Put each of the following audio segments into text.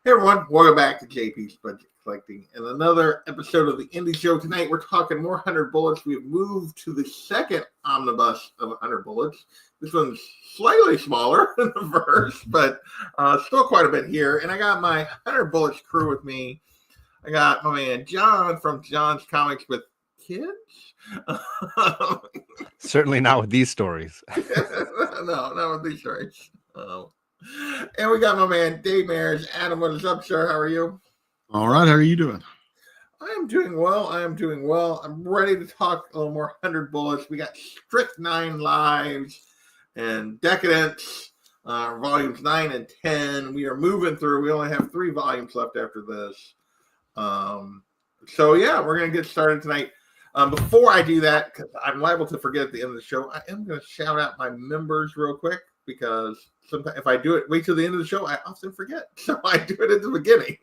Hey everyone, welcome back to JP's Budget Collecting and another episode of the Indie Show. Tonight we're talking more 100 Bullets. We've moved to the second omnibus of 100 Bullets. This one's slightly smaller than the first, but still quite a bit here. And I got my 100 Bullets crew with me. I got my man John from John's Comics with Kids. Certainly not with these stories. No, not with these stories. And we got my man Dave Mayers. Adam, what is up, sir? How are you? All right. How are you doing? I am doing well. I'm ready to talk a little more 100 Bullets. We got Strychnine Lives and Decayed, volumes 9 and 10. We are moving through. We only have 3 volumes left after this. So, yeah, we're going to get started tonight. Before I do that, because I'm liable to forget at the end of the show, I am going to shout out my members real quick, because sometimes if I do it, wait till the end of the show, I often forget. So I do it at the beginning.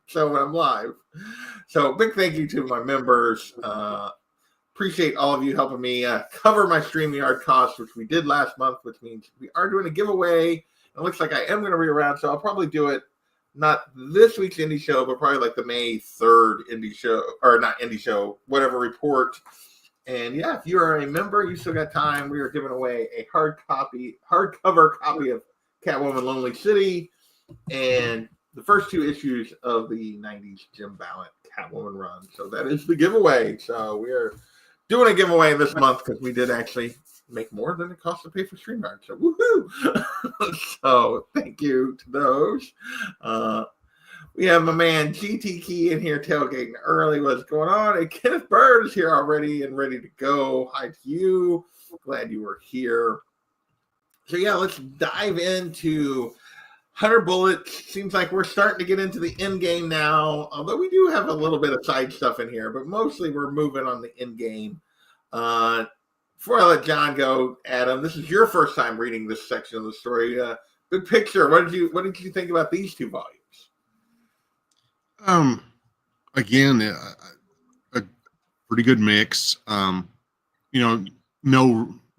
So when I'm live. So big thank you to my members. Appreciate all of you helping me cover my StreamYard costs, which we did last month, which means we are doing a giveaway. It looks like I am going to be around, so I'll probably do it not this week's Indie Show, but probably like the May 3rd Indie Show, or not Indie Show, whatever report. And yeah, if you are a member, you still got time. We are giving away a hardcover copy of Catwoman Lonely City and the first 2 issues of the 90s Jim Ballant Catwoman run. So that is the giveaway. So we are doing a giveaway this month because we did actually make more than it cost to pay for StreamYard. So woohoo! So thank you to those. We have my man GT Key in here tailgating early. What's going on? And Kenneth Bird is here already and ready to go. Hi to you. Glad you were here. So yeah, let's dive into 100 Bullets. Seems like we're starting to get into the end game now, although we do have a little bit of side stuff in here, but mostly we're moving on the end game. Before I let John go, Adam, this is your first time reading this section of the story. Big picture, what did you think about these 2 volumes? Again, a pretty good mix.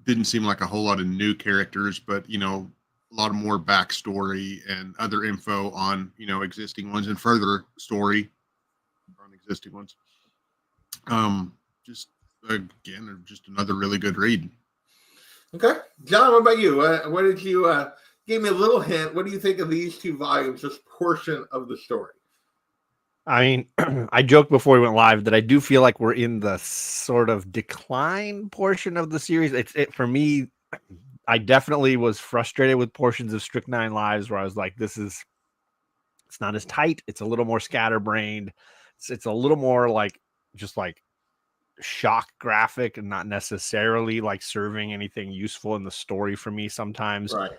Didn't seem like a whole lot of new characters, but a lot of more backstory and other info on existing ones and further story on existing ones. Just another really good read. Okay, John, what about you? What did you give me a little hint? What do you think of these 2 volumes? This portion of the story. I mean, I joked before we went live that I do feel like we're in the sort of decline portion of the series. For me, I definitely was frustrated with portions of Strychnine Lives where I was like, it's not as tight. It's a little more scatterbrained. It's a little more like just like shock graphic and not necessarily like serving anything useful in the story for me sometimes. Right.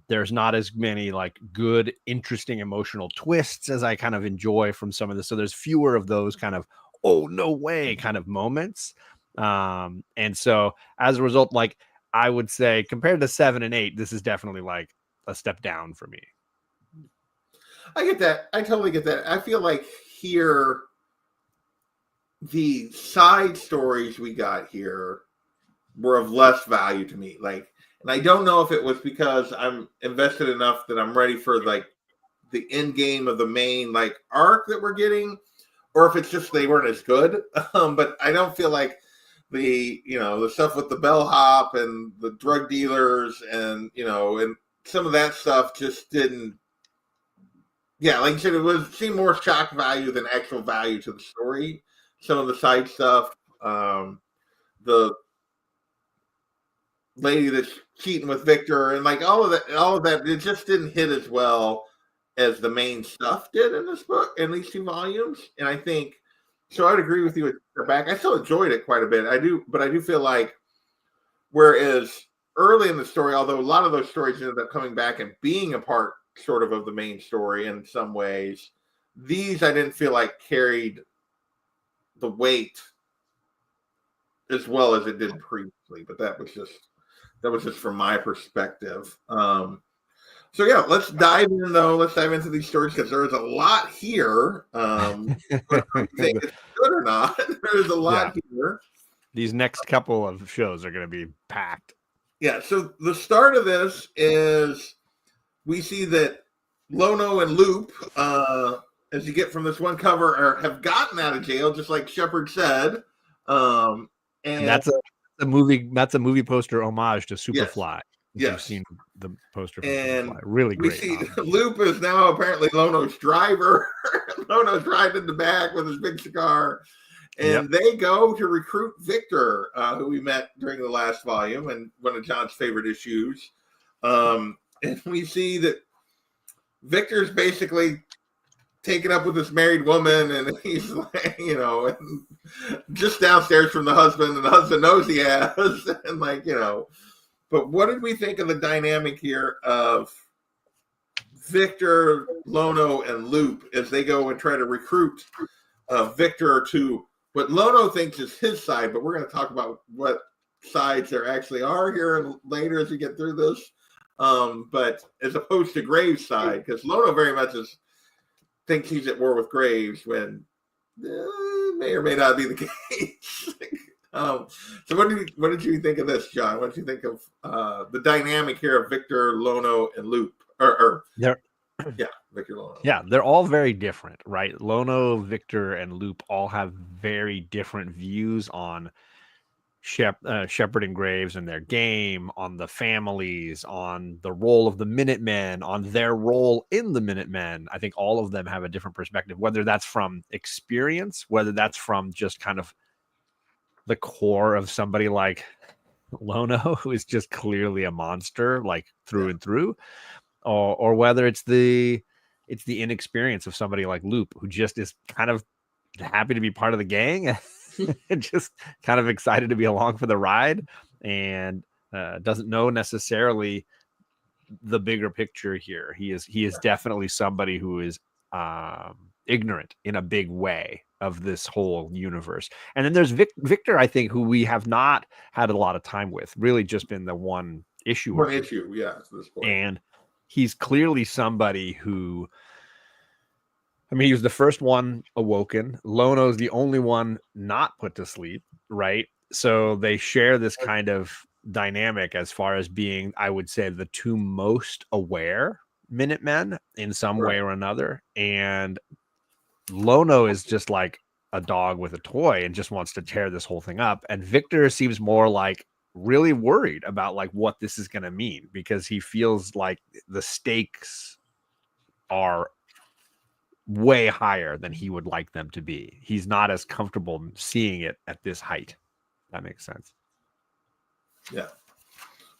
There's not as many like good, interesting, emotional twists as I kind of enjoy from some of this. So there's fewer of those kind of, oh, no way kind of moments. And so as a result, like I would say compared to 7 and 8, this is definitely like a step down for me. I get that. I totally get that. I feel like here, the side stories we got here were of less value to me. Like, and I don't know if it was because I'm invested enough that I'm ready for like the end game of the main like arc that we're getting, or if it's just they weren't as good. But I don't feel like the stuff with the bellhop and the drug dealers and and some of that stuff just didn't. Yeah, like you said, seemed more shock value than actual value to the story. Some of the side stuff, the lady that's cheating with Victor and like all of that, it just didn't hit as well as the main stuff did in this book, in these 2 volumes. And I think, so I'd agree with you at back. I still enjoyed it quite a bit. I do feel like, whereas early in the story, although a lot of those stories ended up coming back and being a part sort of the main story in some ways, these I didn't feel like carried the weight as well as it did previously, but that was just from my perspective. So yeah, let's dive in though. Let's dive into these stories because there's a lot here. Whether you think it's good or not, there's a lot here. These next couple of shows are going to be packed. Yeah. So the start of this is we see that Lono and Loop, as you get from this one cover, have gotten out of jail, just like Shepard said. And that's a movie. That's a movie poster homage to Superfly. If Yes. you've seen the poster for and Superfly, really great. We see Loop is now apparently Lono's driver. Lono's riding in the back with his big cigar. And they go to recruit Victor, who we met during the last volume and one of John's favorite issues. And we see that Victor's basically taken up with this married woman, and he's like, you know, just downstairs from the husband, and the husband knows he has, and like, you know. But what did we think of the dynamic here of Victor, Lono, and Loop as they go and try to recruit Victor to what Lono thinks is his side, but we're going to talk about what sides there actually are here and later as we get through this. But as opposed to Graves' side, because Lono very much thinks he's at war with Graves when may or may not be the case. So what did you think of this, John? What did you think of the dynamic here of Victor, Lono, and Loop? Victor, Lono. Yeah, they're all very different, right? Lono, Victor, and Loop all have very different views on Shepard and Graves and their game, on the families, on the role of the Minutemen, on their role in the Minutemen. I think all of them have a different perspective, whether that's from experience, whether that's from just kind of the core of somebody like Lono, who is just clearly a monster, like through and through, or whether it's the inexperience of somebody like Loop, who just is kind of happy to be part of the gang and just kind of excited to be along for the ride, and doesn't know necessarily the bigger picture here. He is definitely somebody who is ignorant in a big way of this whole universe. And then there's Victor, I think, who we have not had a lot of time with, really just been the one issue. To this point. And he's clearly somebody who, I mean, he was the first one awoken. Lono's the only one not put to sleep, right? So they share this kind of dynamic as far as being, I would say, the two most aware Minutemen in some way or another. And Lono is just like a dog with a toy and just wants to tear this whole thing up. And Victor seems more like really worried about like what this is going to mean, because he feels like the stakes are way higher than he would like them to be. He's not as comfortable seeing it at this height. That makes sense. Yeah.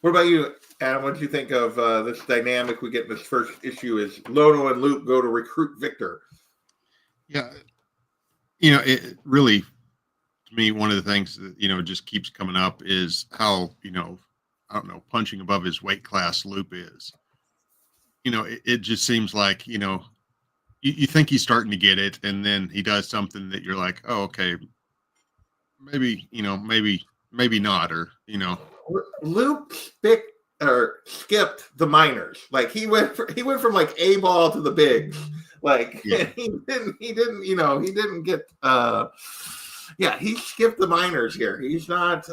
What about you, Adam? What did you think of this dynamic we get in this first issue as Lono and Luke go to recruit Victor? Yeah. You know, it really, to me, one of the things that, you know, just keeps coming up is how, you know, I don't know, punching above his weight class Loop is. You know, it just seems like, you know, you think he's starting to get it, and then he does something that you're like, oh, okay, maybe, you know, maybe not, or, you know. Luke skipped the minors. Like he went from like A ball to the bigs. Like he didn't, you know, he didn't get he skipped the minors here. He's not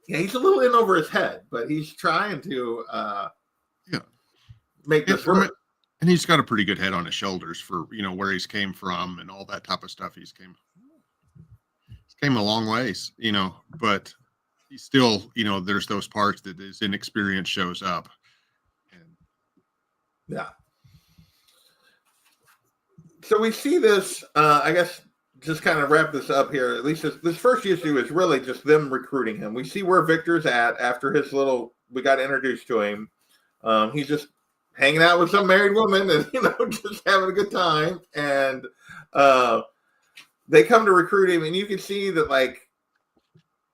he's a little in over his head, but he's trying to make this work. And he's got a pretty good head on his shoulders for, you know, where he's came from and all that type of stuff. He's came a long ways, you know, but he's still, you know, there's those parts that his inexperience shows up. Yeah. So we see this, I guess, just kind of wrap this up here. At least this first issue is really just them recruiting him. We see where Victor's at after we got introduced to him. He's just hanging out with some married woman and, you know, just having a good time. And they come to recruit him, and you can see that, like,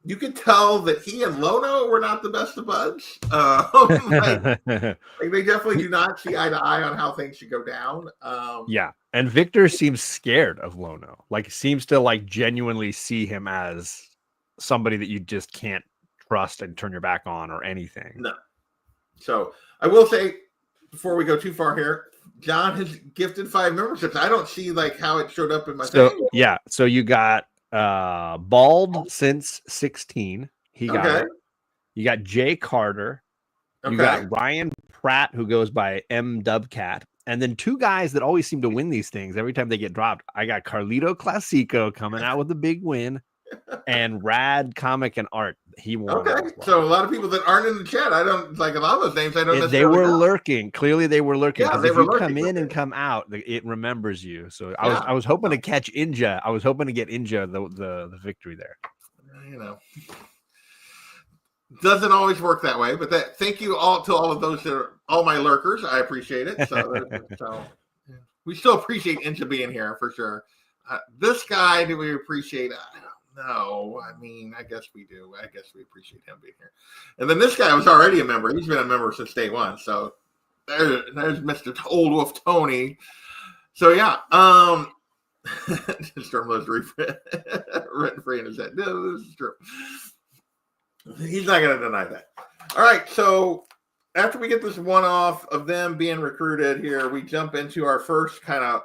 you could tell that he and Lono were not the best of buds. Like they definitely do not see eye to eye on how things should go down. And Victor seems scared of Lono. Like, seems to like genuinely see him as somebody that you just can't trust and turn your back on or anything. No. So I will say, before we go too far here, John has gifted 5 memberships. I don't see like how it showed up in my thing. Yeah. So you got Bald since 16. He got it. You got Jay Carter. You got Ryan Pratt, who goes by M Dubcat, and then two guys that always seem to win these things every time they get dropped. I got Carlito Classico coming out with a big win, and Rad Comic and Art. He won. Okay, as well. so a lot of people that aren't in the chat, I don't like a lot of those names. I don't necessarily. They were know. lurking. Clearly, they were lurking. Yeah, Because they if were you come lurking. in and come out, it remembers you. So Yeah. I was hoping to catch Inja. I was hoping to get Inja the victory there. You know, doesn't always work that way. But thank you all to all of those that are all my lurkers. I appreciate it. So we still appreciate Inja being here for sure. This guy, do we appreciate? I don't know. I mean, I guess we do. I guess we appreciate him being here. And then this guy was already a member. He's been a member since day one. So there's Mr. Old Wolf Tony. So yeah, Stormlow's written free in his head. No, this is true. He's not going to deny that. All right, so after we get this one-off of them being recruited here, we jump into our first kind of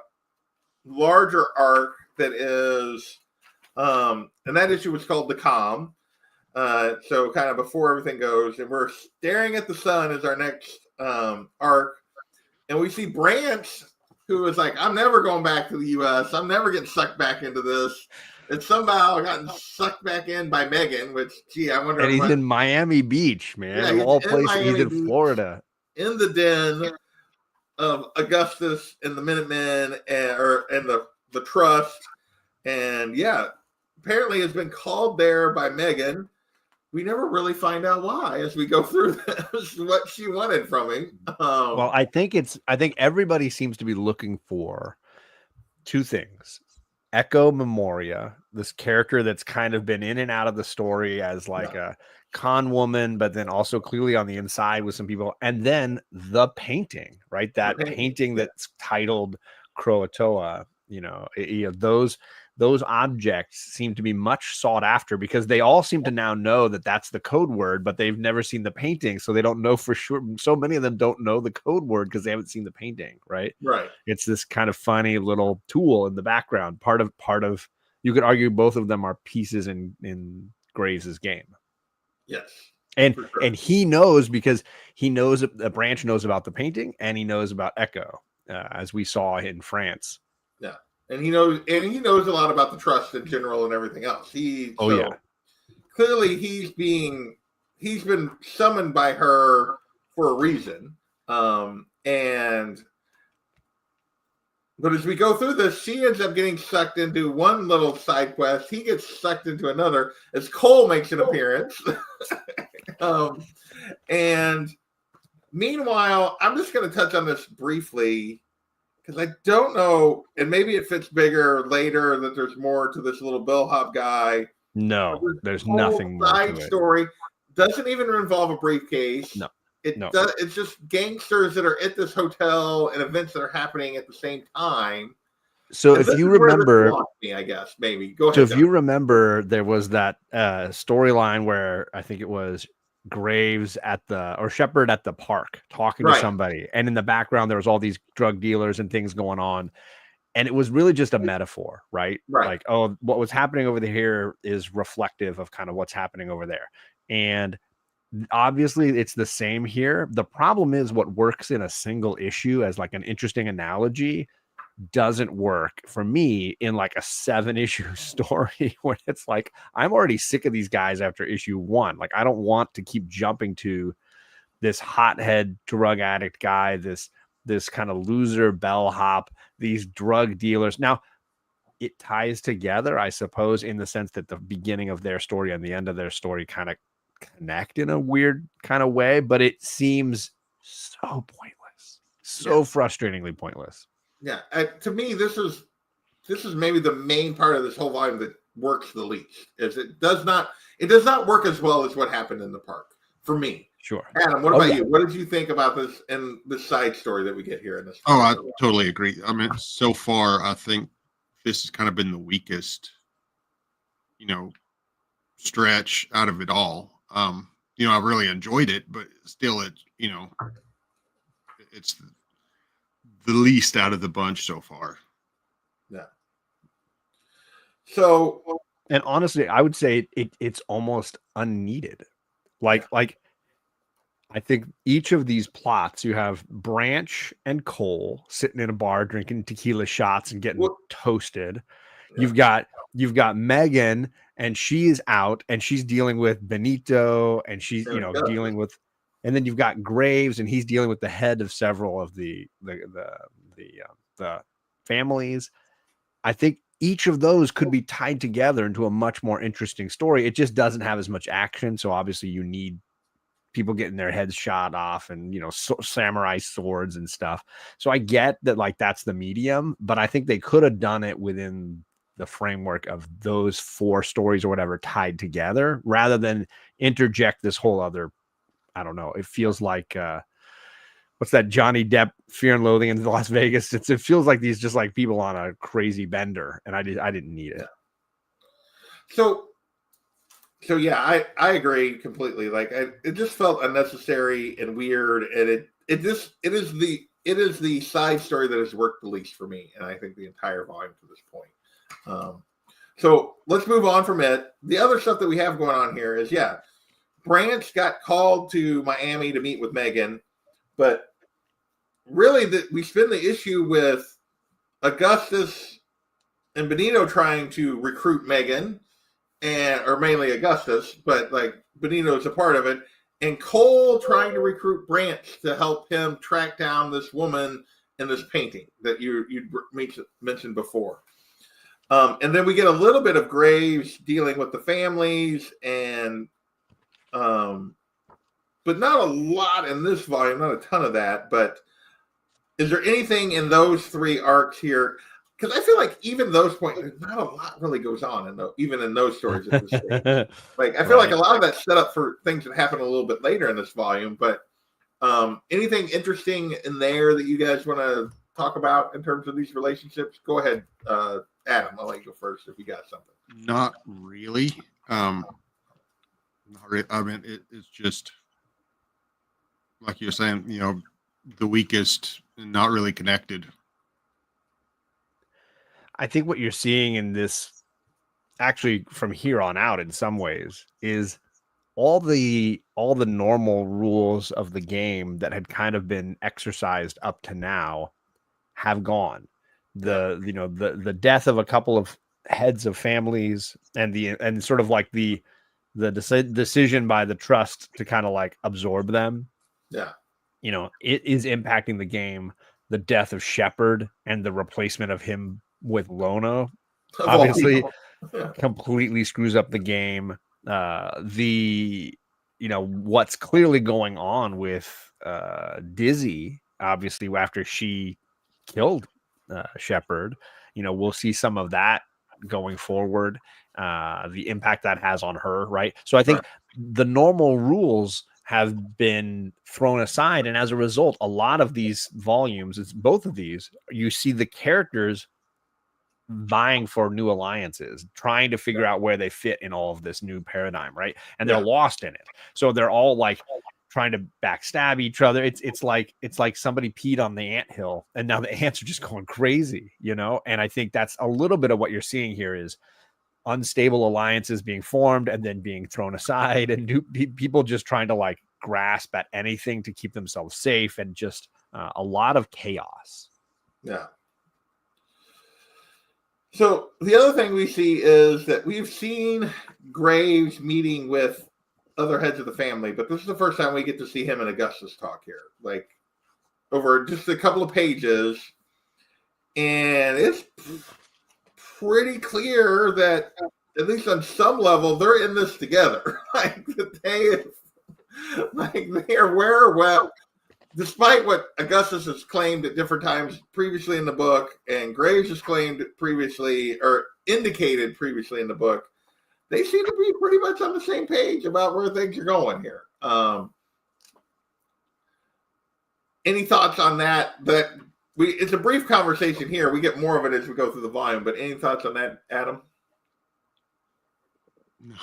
larger arc that is, and that issue was called The Calm. So kind of before everything goes, and we're staring at the sun as our next arc, and we see Branch, who is like, I'm never going back to the U.S. I'm never getting sucked back into this. And somehow gotten sucked back in by Megan, which, gee, I wonder. And he's in Miami Beach, man. Yeah, of all places, Miami he's in Beach, Florida. in the den of Augustus and the Minutemen and the Trust. And yeah, apparently has been called there by Megan. We never really find out why as we go through this, what she wanted from him. Well, I think everybody seems to be looking for two things. Echo Memoria, this character that's kind of been in and out of the story as like a con woman, but then also clearly on the inside with some people. And then the painting, right? That painting that's titled Croatoa, those objects seem to be much sought after because they all seem to now know that that's the code word, but they've never seen the painting. So they don't know for sure. So many of them don't know the code word because they haven't seen the painting. Right. It's this kind of funny little tool in the background. Part of, you could argue both of them are pieces in Graves' game. Yes. And he knows because he knows the Branch knows about the painting and he knows about Echo, as we saw in France. Yeah. And he knows a lot about the Trust in general and everything else. Clearly he's been summoned by her for a reason. But as we go through this, she ends up getting sucked into one little side quest. He gets sucked into another as Cole makes an appearance. And meanwhile, I'm just going to touch on this briefly because I don't know, and maybe it fits bigger later that there's more to this little bellhop guy. No, there's nothing more side to it. Story doesn't even involve a briefcase. No. It's just gangsters that are at this hotel and events that are happening at the same time. So if you remember, I guess maybe go ahead. So if you remember, there was that storyline where I think it was Graves or Shepard at the park talking to somebody, and in the background there was all these drug dealers and things going on, and it was really just a metaphor, right? Like, oh, what was happening over here is reflective of kind of what's happening over there, and obviously it's the same here. The problem is what works in a single issue as like an interesting analogy doesn't work for me in like a 7-issue story when it's like I'm already sick of these guys after issue 1. Like I don't want to keep jumping to this hothead drug addict guy, this kind of loser bellhop, these drug dealers. Now it ties together, I suppose, in the sense that the beginning of their story and the end of their story kind of connect in a weird kind of way, but it seems so pointless, so frustratingly pointless. Yeah, to me, this is maybe the main part of this whole volume that works the least. Is it does not work as well as what happened in the park for me. Sure, Adam, what about you? What did you think about this and the side story that we get here in this? Oh, I totally agree. I mean, so far, I think this has kind of been the weakest, stretch out of it all. I really enjoyed it, but still, it's the least out of the bunch so far. Yeah. So, and honestly, I would say it's almost unneeded. Like I think each of these plots, you have Branch and Cole sitting in a bar drinking tequila shots and getting toasted. Yeah. You've got Megan, and she's out and she's dealing with Benito, and she's dealing with, and then you've got Graves, and he's dealing with the head of several of the families. I think each of those could be tied together into a much more interesting story. It just doesn't have as much action, so obviously you need people getting their heads shot off and samurai swords and stuff. So I get that, like, that's the medium, but I think they could have done it within the framework of those 4 stories or whatever tied together, rather than interject this whole other, I don't know, it feels like what's that Johnny Depp Fear and Loathing in Las Vegas. It feels like these just like people on a crazy bender, and I didn't need it. So yeah, I agree completely. Like, it just felt unnecessary and weird, and it is the side story that has worked the least for me, and I think the entire volume to this point. So let's move on from it. The other stuff that we have going on here is, Branch got called to Miami to meet with Megan, but really we spin the issue with Augustus and Benito trying to recruit Megan, or mainly Augustus, but like Benito's a part of it, and Cole trying to recruit Branch to help him track down this woman in this painting that you mentioned before. And then we get a little bit of Graves dealing with the families, and but not a lot in this volume, not a ton of that. But is there anything in those 3 arcs here? Because I feel like even those points, not a lot really goes on even in those stories at this stage. Like, I feel like a lot of that's set up for things that happen a little bit later in this volume. But anything interesting in there that you guys want to talk about in terms of these relationships? Go ahead, Adam. I'll let you go first if you got something. Not really. I mean, it's just like you're saying, the weakest, not really connected. I think what you're seeing in this, actually from here on out in some ways, is all the normal rules of the game that had kind of been exercised up to now have gone. The death of a couple of heads of families, and sort of like the decision by the trust to kind of like absorb them. Yeah. It is impacting the game. The death of Shepard and the replacement of him with Lona obviously completely screws up the game. What's clearly going on with Dizzy, obviously, after she killed Shepard, we'll see some of that going forward, the impact that has on her, right? So I think the normal rules have been thrown aside, and as a result, a lot of these volumes, it's both of these, you see the characters vying for new alliances, trying to figure out where they fit in all of this new paradigm, right? And they're lost in it. So they're all like trying to backstab each other. It's like somebody peed on the anthill, and now the ants are just going crazy, And I think that's a little bit of what you're seeing here is unstable alliances being formed and then being thrown aside, and new people just trying to like grasp at anything to keep themselves safe, and just a lot of chaos. Yeah. So the other thing we see is that we've seen Graves meeting with other heads of the family, but this is the first time we get to see him and Augustus talk here, like over just a couple of pages. And it's pretty clear that, at least on some level, they're in this together. Like, they are well, despite what Augustus has claimed at different times previously in the book, and Graves has claimed previously, or indicated previously in the book, they seem to be pretty much on the same page about where things are going here. Any thoughts on that? It's a brief conversation here. We get more of it as we go through the volume, but any thoughts on that, Adam? No.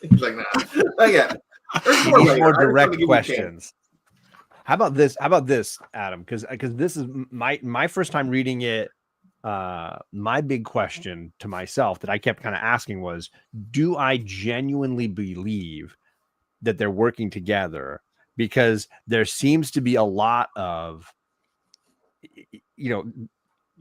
He's like, nah. Yeah. There's more direct questions. How about this, Adam? Because this is my first time reading it. My big question to myself that I kept kind of asking was, do I genuinely believe that they're working together, because there seems to be a lot of,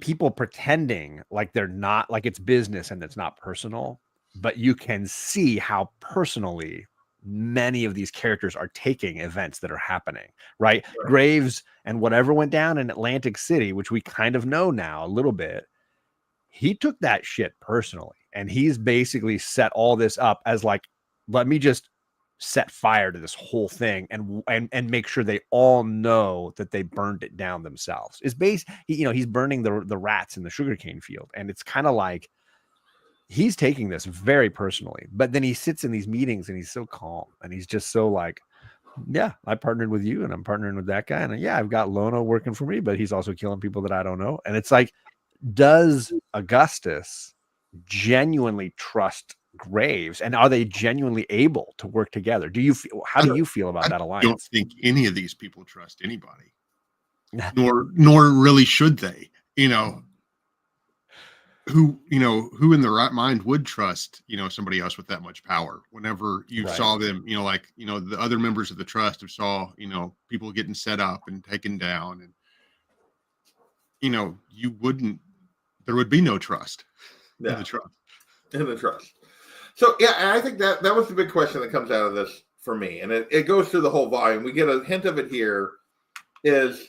people pretending like they're not, like it's business and it's not personal, but you can see how personally many of these characters are taking events that are happening, right? Graves and whatever went down in Atlantic City, which we kind of know now a little bit, he took that shit personally, and he's basically set all this up as like, let me just set fire to this whole thing and make sure they all know that they burned it down themselves. Is he's burning the rats in the sugarcane field, and it's kind of like he's taking this very personally. But then he sits in these meetings and he's so calm, and he's just so like, yeah, I partnered with you and I'm partnering with that guy, and yeah, I've got Lono working for me, but he's also killing people that I don't know. And it's like, does Augustus genuinely trust Graves, and are they genuinely able to work together? How do you feel about that alliance? I don't think any of these people trust anybody, nor really should they. Who in their right mind would trust somebody else with that much power? Whenever you saw them, the other members of the trust have saw people getting set up and taken down, and there would be no trust in the trust. In the trust. So, yeah, and I think that was the big question that comes out of this for me. And it goes through the whole volume. We get a hint of it here, is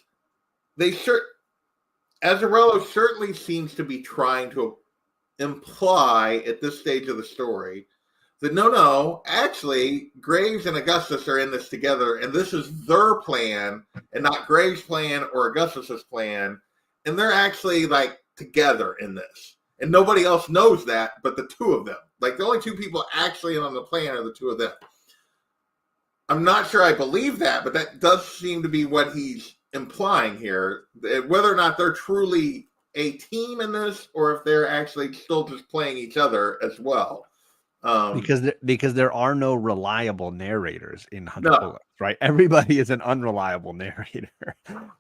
Azzarello certainly seems to be trying to imply at this stage of the story that no, actually, Graves and Augustus are in this together, and this is their plan and not Graves' plan or Augustus's plan. And they're actually like together in this. And nobody else knows that but the two of them. Like, the only two people actually on the plan are the two of them. I'm not sure I believe that, but that does seem to be what he's implying here. Whether or not they're truly a team in this, or if they're actually still just playing each other as well. Because there are no reliable narrators in 100 Bullets, right? Everybody is an unreliable narrator.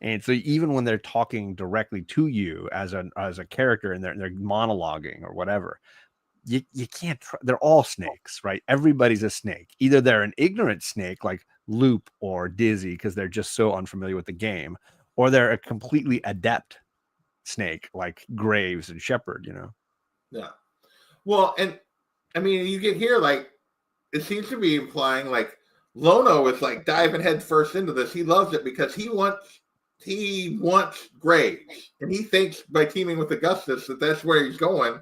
And so even when they're talking directly to you as a character, and they're monologuing or whatever, you can't they're all snakes, right? Everybody's a snake. Either they're an ignorant snake like Loop or Dizzy because they're just so unfamiliar with the game, or they're a completely adept snake like Graves and Shepard. Yeah. Well, and I mean, you get here, like, it seems to be implying like Lono is like diving head first into this. He loves it because he wants Graves, and he thinks by teaming with Augustus that that's where he's going.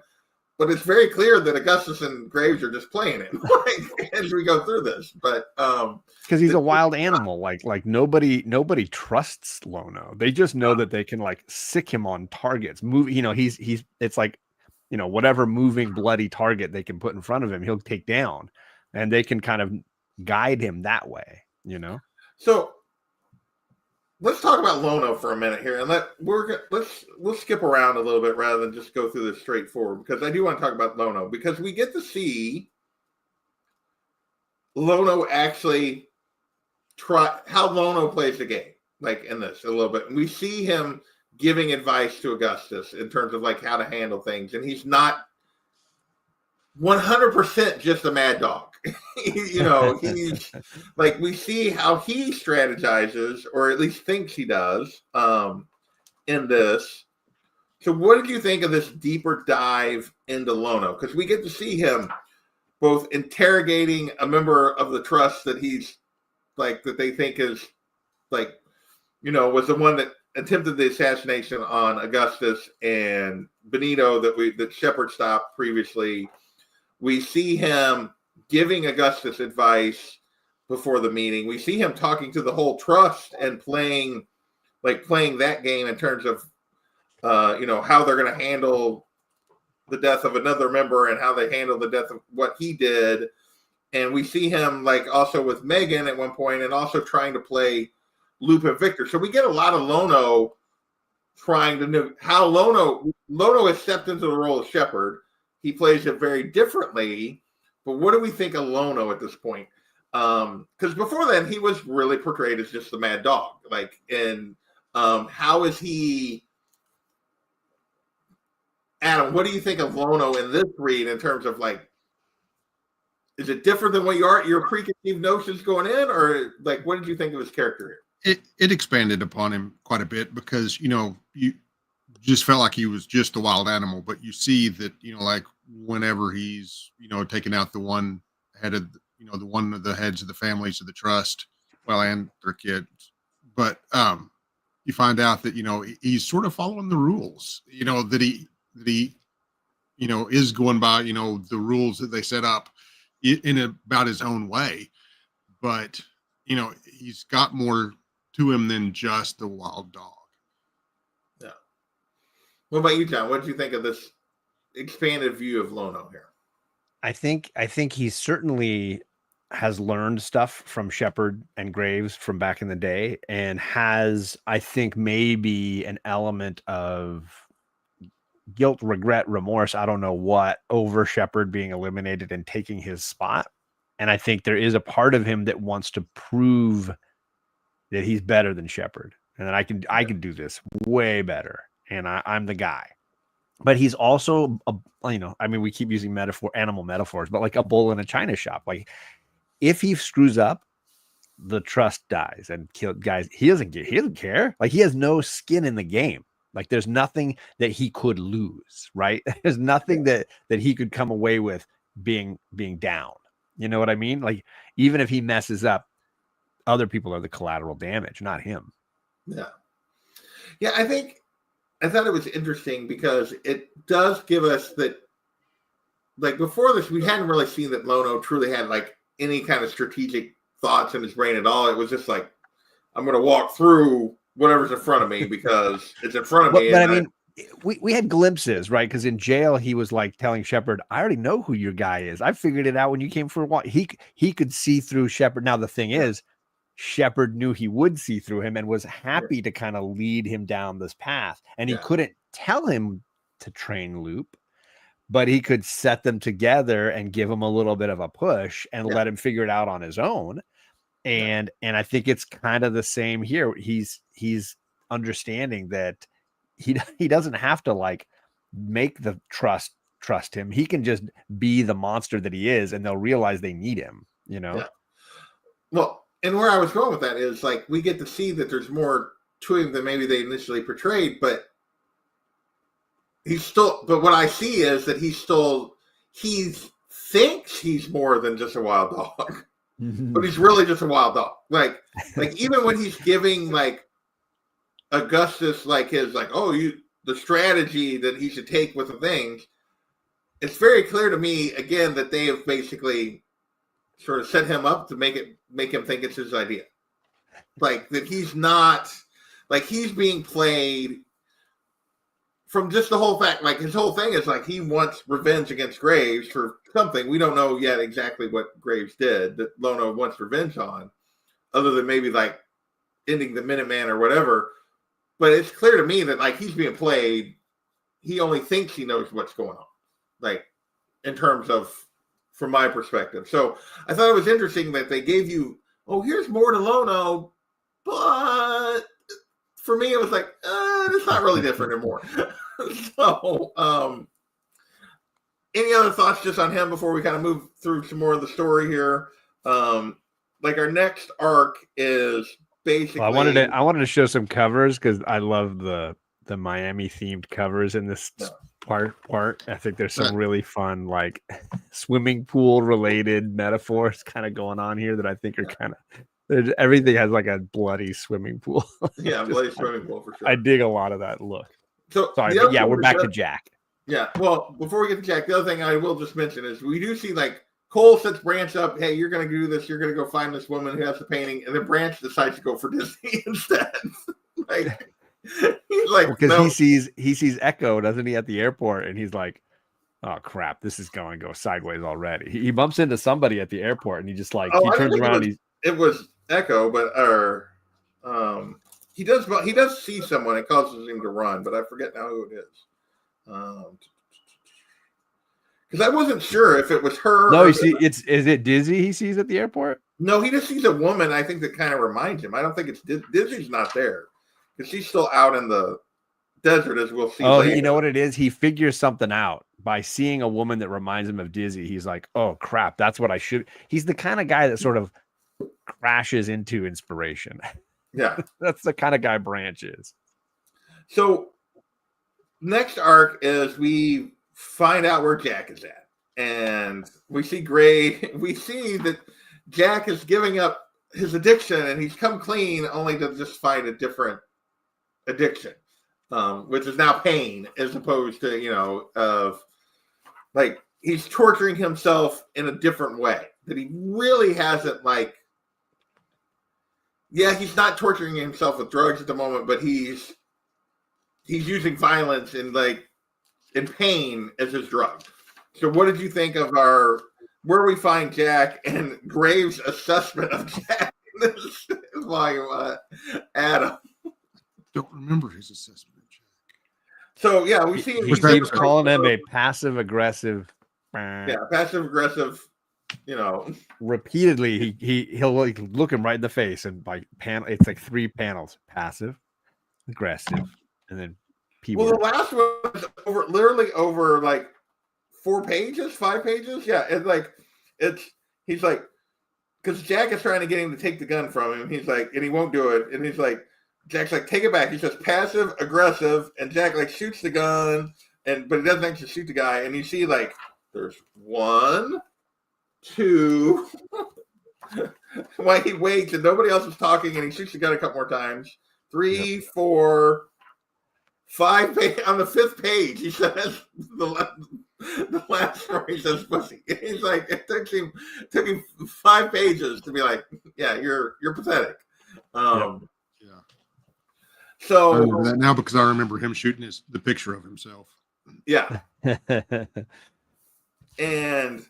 But it's very clear that Augustus and Graves are just playing it as we go through this. But because he's a wild animal, like nobody trusts Lono. They just know that they can like sick him on targets. He's it's like, whatever moving bloody target they can put in front of him, he'll take down, and they can kind of guide him that way. So let's talk about Lono for a minute here, and let's skip around a little bit rather than just go through this straightforward, because I do want to talk about Lono, because we get to see Lono actually try how Lono plays the game, like in this a little bit. And we see him giving advice to Augustus in terms of like how to handle things, and he's not 100% just a mad dog. He's like, we see how he strategizes, or at least thinks he does, in this. So what did you think of this deeper dive into Lono? Because we get to see him both interrogating a member of the trust that he's like, that they think is like, was the one that attempted the assassination on Augustus and Benito that Shepard stopped previously. We see him giving Augustus advice before the meeting. We see him talking to the whole trust and playing that game in terms of, how they're going to handle the death of another member and how they handle the death of what he did. And we see him like also with Megan at one point, and also trying to play Loop and Victor. So we get a lot of Lono trying to know how Lono has stepped into the role of Shepard. He plays it very differently. But what do we think of Lono at this point? Because before then, he was really portrayed as just the mad dog. Like, and how is he? Adam, what do you think of Lono in this read in terms of like, is it different than what your preconceived notions going in, or like what did you think of his character here? It expanded upon him quite a bit because you just felt like he was just a wild animal, but you see that like whenever he's taking out the one head of the one of the heads of the families of the trust, well, and their kids, but you find out that he's sort of following the rules, that he is going by the rules that they set up in about his own way, but he's got more to him than just a wild dog. Yeah. What about you, John? What did you think of this expanded view of Lono here? I think he certainly has learned stuff from Shepard and Graves from back in the day, and has, I think, maybe an element of guilt, regret, remorse, I don't know what, over Shepard being eliminated and taking his spot. And I think there is a part of him that wants to prove that he's better than Shepard, and that I can do this way better, and I'm the guy. But he's also we keep using animal metaphors, but like a bull in a china shop. Like, if he screws up, the trust dies, and guys, he doesn't care. Like, he has no skin in the game. Like, there's nothing that he could lose, right? There's nothing that he could come away with being down. You know what I mean? Like, even if he messes up, other people are the collateral damage, not him. Yeah. Yeah, I thought it was interesting because it does give us that, like, before this, we hadn't really seen that Lono truly had like any kind of strategic thoughts in his brain at all. It was just like, I'm going to walk through whatever's in front of me because it's in front of me. But I mean, we had glimpses, right? Because in jail, he was like telling Shepard, I already know who your guy is. I figured it out when you came for a walk. He could see through Shepard. Now, the thing is, Shepard knew he would see through him and was happy to kind of lead him down this path. And he couldn't tell him to train Loop, but he could set them together and give him a little bit of a push and let him figure it out on his own. And I think it's kind of the same here. He's understanding that he doesn't have to like make the trust him. He can just be the monster that he is, and they'll realize they need him, Yeah. Well, and where I was going with that is, like, we get to see that there's more to him than maybe they initially portrayed, but what I see is that he thinks he's more than just a wild dog, but he's really just a wild dog. Like even when he's giving like Augustus like his the strategy that he should take with the things, it's very clear to me again that they have basically sort of set him up to make him think it's his idea. Like, that he's not, like, he's being played from just the whole fact, like, his whole thing is like he wants revenge against Graves for something. We don't know yet exactly what Graves did that Lono wants revenge on, other than maybe like ending the Minuteman or whatever. But it's clear to me that like he's being played. He only thinks he knows what's going on, like, in terms of, from my perspective. So I thought it was interesting that they gave you, here's more to Lono, but for me it was like, it's not really different anymore. So any other thoughts just on him before we kind of move through some more of the story here? Like, our next arc is basically, I wanted to show some covers because I love the Miami themed covers in this part. I think there's some really fun like swimming pool related metaphors kind of going on here that I think are kind of, everything has like a bloody swimming pool. Bloody swimming pool for sure. I dig a lot of that look. So sorry, but yeah, we're back to Jack. Yeah, well, before we get to Jack, the other thing I will just mention is we do see like Cole sets Branch up. Hey, you're going to do this. You're going to go find this woman who has the painting, and then Branch decides to go for Disney instead. Like, he's like, because no. he sees Echo, doesn't he, at the airport, and he's like, oh crap, this is going to go sideways already. He bumps into somebody at the airport, and he just like he turns around. It was Echo, but he does see someone. It causes him to run, but I forget now who it is. Because I wasn't sure if it was her. No, is it Dizzy he sees at the airport? No, he just sees a woman. I think that kind of reminds him. I don't think it's Dizzy's not there because she's still out in the desert, as we'll see. Oh, later. you know what it is? He figures something out by seeing a woman that reminds him of Dizzy, he's like, oh crap, that's what I should. He's the kind of guy that sort of crashes into inspiration. Yeah. That's the kind of guy Branch is. So next arc is we find out where Jack is at. And we see we see that Jack is giving up his addiction and he's come clean only to just find a different addiction, which is now pain as opposed to, of like he's torturing himself in a different way that he really hasn't he's not torturing himself with drugs at the moment, but he's using violence and pain as his drug. So what did you think of where we find Jack and Graves' assessment of Jack in this volume, Adam? Don't remember his assessment of Jack. So yeah, we see he keeps calling him a passive aggressive. Yeah, passive aggressive. Repeatedly, he'll look him right in the face and by panel, it's like 3 panels: passive, aggressive, and then P Well, the last one is literally over 4 pages, 5 pages. Yeah, he's like, because Jack is trying to get him to take the gun from him. He's like, and he won't do it. And he's like, Jack's like, take it back. He says passive aggressive, and Jack shoots the gun, but he doesn't actually shoot the guy. And you see there's 1, 2. While he waits and nobody else is talking, and he shoots the gun a couple more times. 3, 4, 5 on the 5th page, he says the last story says pussy. He's like, it took him 5 pages to be like, yeah, you're pathetic. Yeah. So I remember that now because I remember him shooting the picture of himself. Yeah. And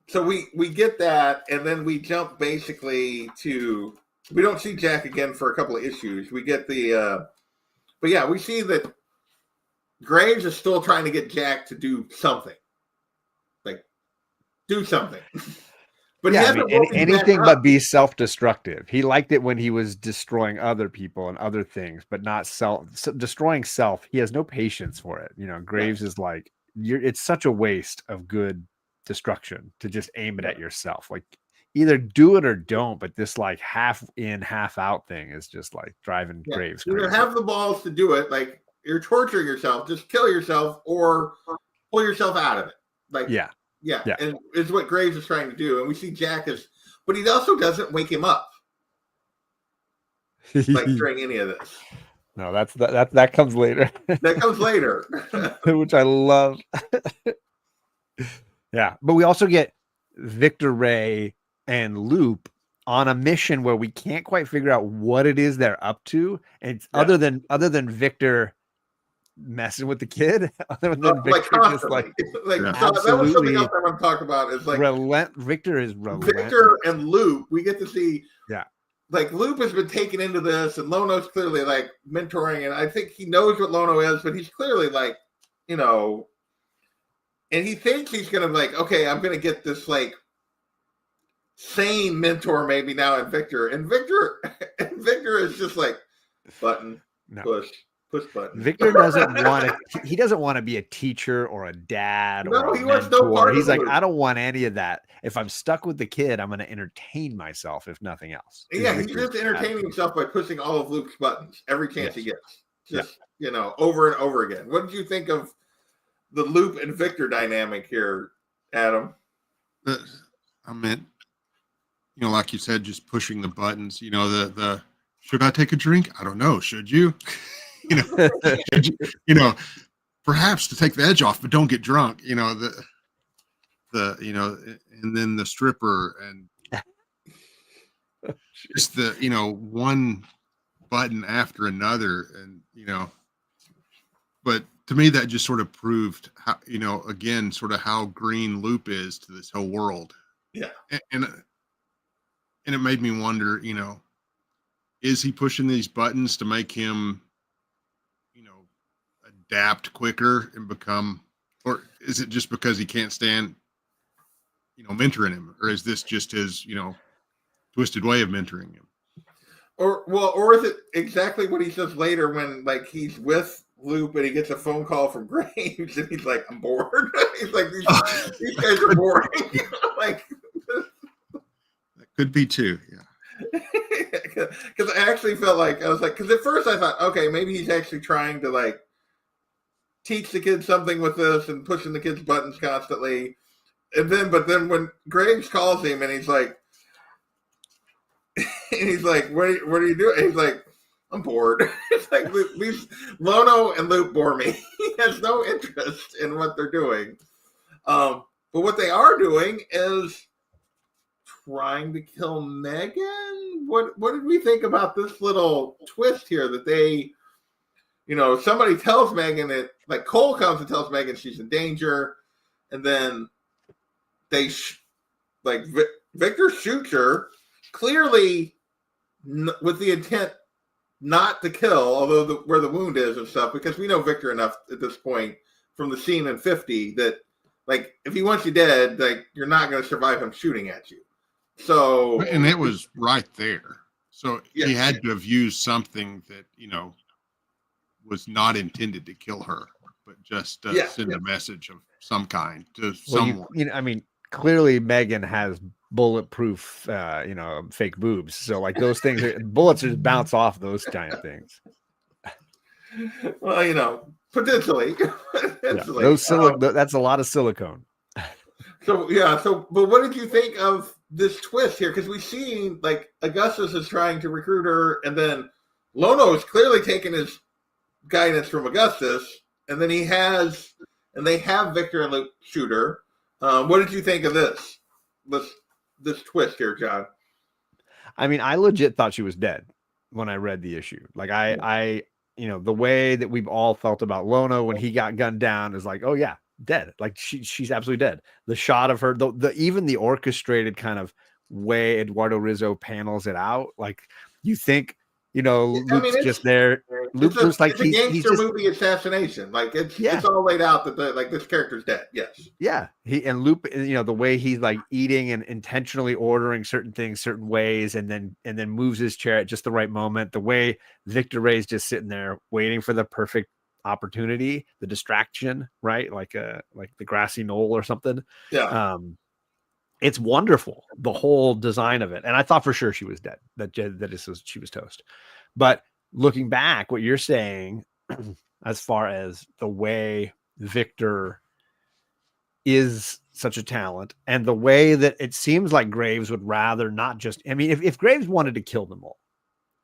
so we get that, and then we jump basically to, we don't see Jack again for a couple of issues. We get but yeah, we see that Graves is still trying to get Jack to do something. Do something. But yeah, anything but be self-destructive. He liked it when he was destroying other people and other things, but not destroying self. He has no patience for it. Graves is like, it's such a waste of good destruction to just aim it at yourself. Either do it or don't, but this half in, half out thing is just driving Graves crazy. Either have the balls to do it, you're torturing yourself, just kill yourself or pull yourself out of it. Yeah. And it's what Graves is trying to do. And we see Jack but he also doesn't wake him up during any of this. No, that comes later. That comes later. Which I love. Yeah. But we also get Victor Ray and Loop on a mission where we can't quite figure out what it is they're up to. And it's other than Victor messing with the kid, other than Victor just that was something else I want to talk about is Victor is relentless. Victor and Loop, we get to see Loop has been taken into this, and Lono's clearly mentoring, and I think he knows what Lono is, but he's clearly and he thinks he's gonna okay, I'm gonna get this sane mentor maybe now in Victor, and Victor is just button, push button. Victor doesn't want to be a teacher or a dad or a mentor. He's like, I don't want any of that. If I'm stuck with the kid, I'm going to entertain myself, if nothing else. Yeah, he's just entertaining himself by pushing all of Luke's buttons every chance he gets. Just, over and over again. What did you think of the Loop and Victor dynamic here, Adam? I meant, like you said, just pushing the buttons, the should I take a drink? I don't know. Should you? Perhaps to take the edge off, but don't get drunk. And then the stripper and just the one button after another, and but to me that just sort of proved how again sort of how green Loop is to this whole world. Yeah, and it made me wonder, is he pushing these buttons to make him adapt quicker and become, or is it just because he can't stand mentoring him, or is this just his twisted way of mentoring him? Or is it exactly what he says later when he's with Loop, and he gets a phone call from Graves, and he's like, "I'm bored." He's like, "These guys are boring." Like, that could be too. Yeah. Because I actually felt like I was like, because at first I thought, okay, maybe he's actually trying to like teach the kids something with this and pushing the kids' buttons constantly. But then when Graves calls him and he's like, what are you doing? And he's like, I'm bored. It's like these Lono and Loop bore me. He has no interest in what they're doing. But what they are doing is trying to kill Megan. What did we think about this little twist here that they, somebody tells Megan that, like, Cole comes and tells Megan she's in danger, and then they Victor shoots her, clearly with the intent not to kill, although where the wound is and stuff, because we know Victor enough at this point from the scene in 50 that, like, if he wants you dead, like, you're not going to survive him shooting at you. So, and it was right there. So yeah, he had to have used something that, was not intended to kill her, but just send a message of some kind to someone. Clearly Megan has bulletproof, fake boobs. So like those things, bullets just bounce off those giant things. Well, potentially. Those that's a lot of silicone. But what did you think of this twist here? Because we see, like, Augustus is trying to recruit her, and then Lono is clearly taking his guidance from Augustus, and then they have Victor and Luke shoot her. What did you think of this twist here, John? I mean, I legit thought she was dead when I read the issue. Like I the way that we've all felt about Lono when he got gunned down is like, oh yeah, dead. Like she's absolutely dead. The shot of her, even the orchestrated kind of way Eduardo Rizzo panels it out, like you think, Luke's just there. Luke looks like he's a gangster movie assassination. Like it's all laid out that this character's dead. Yes. Yeah. And Luke, the way he's like eating and intentionally ordering certain things certain ways, and then moves his chair at just the right moment. The way Victor Ray's just sitting there waiting for the perfect opportunity, the distraction, right? Like the grassy knoll or something. Yeah. It's wonderful, the whole design of it. And I thought for sure she was dead, she was toast. But looking back, what you're saying, as far as the way Victor is such a talent, and the way that it seems like Graves would rather not just, if Graves wanted to kill them all,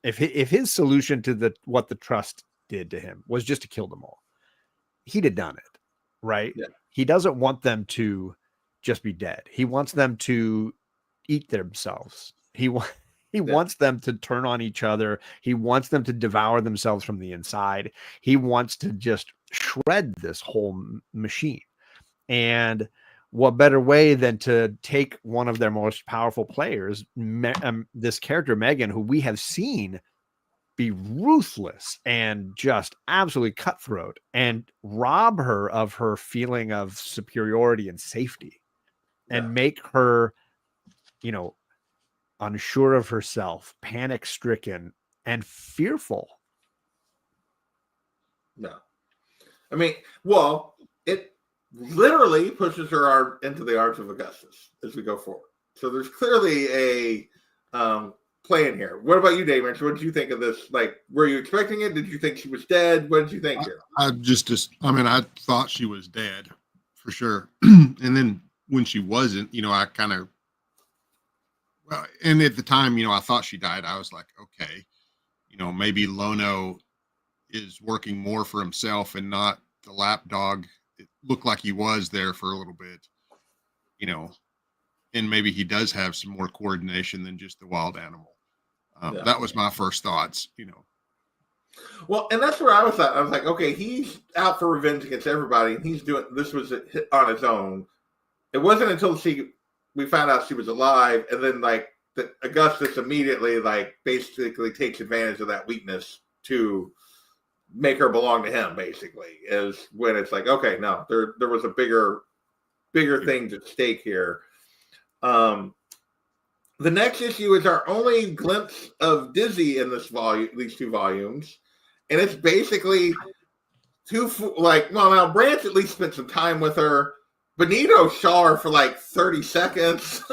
if his solution to what the trust did to him was just to kill them all, he'd have done it, right? Yeah. He doesn't want them to just be dead. He wants them to eat themselves. He wants them to turn on each other. He wants them to devour themselves from the inside. He wants to just shred this whole machine. And what better way than to take one of their most powerful players, this character Megan, who we have seen be ruthless and just absolutely cutthroat, and rob her of her feeling of superiority and safety, and make her, unsure of herself, panic-stricken, and fearful. No. It literally pushes her into the arms of Augustus as we go forward. So there's clearly a plan here. What about you, Dave? What did you think of this? Like, were you expecting it? Did you think she was dead? What did you think here? I thought she was dead for sure. And then when she wasn't, I kind of, and at the time, I thought she died. I was like, okay, maybe Lono is working more for himself and not the lapdog. It looked like he was there for a little bit, and maybe he does have some more coordination than just the wild animal. That was my first thoughts, Well, and that's where I was at. I was like, okay, he's out for revenge against everybody, and he's doing this was on his own. It wasn't until we found out she was alive, and then Augustus immediately basically takes advantage of that weakness to make her belong to him. Basically, is when it's like, okay, no, there was a bigger thing at stake here. The next issue is our only glimpse of Dizzy in these two volumes, and it's basically now Branch at least spent some time with her. Benito saw her for like 30 seconds,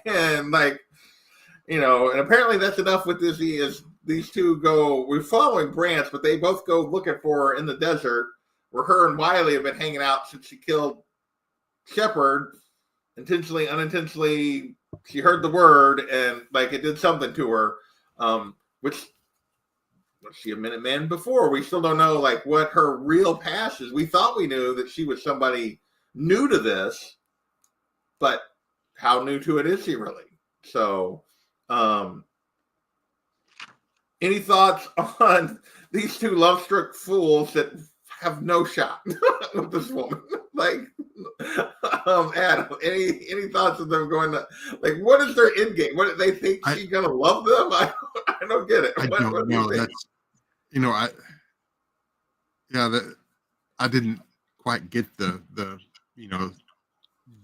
and and apparently that's enough with Dizzy. Is these two go? We're following Branch, but they both go looking for her in the desert, where her and Wiley have been hanging out since she killed Shepard. Intentionally, unintentionally, she heard the word, and it did something to her. Which was she a Minuteman before? We still don't know what her real past is. We thought we knew that she was somebody new to this, but how new to it is she really? So, any thoughts on these two love-struck fools that have no shot with this woman? Adam, any thoughts of them going to what is their end game? What do they think she's gonna love them? I don't get it. I don't know. That's I didn't quite get the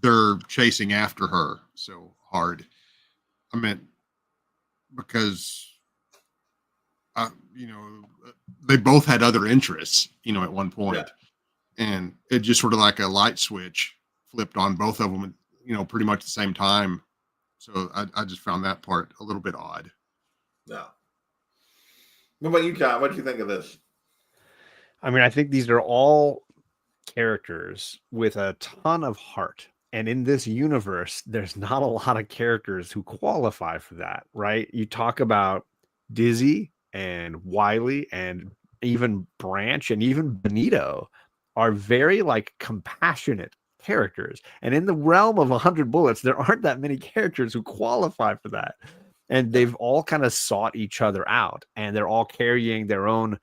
they're chasing after her so hard. I meant because they both had other interests, at one point. Yeah. And it just sort of like a light switch flipped on both of them, pretty much at the same time. So I just found that part a little bit odd. Yeah. What about you, John? What do you think of this? I mean, I think these are all characters with a ton of heart. And in this universe, there's not a lot of characters who qualify for that, right? You talk about Dizzy and Wiley and even Branch and even Benito are very compassionate characters. And in the realm of 100 Bullets, there aren't that many characters who qualify for that. And they've all kind of sought each other out, and they're all carrying their own,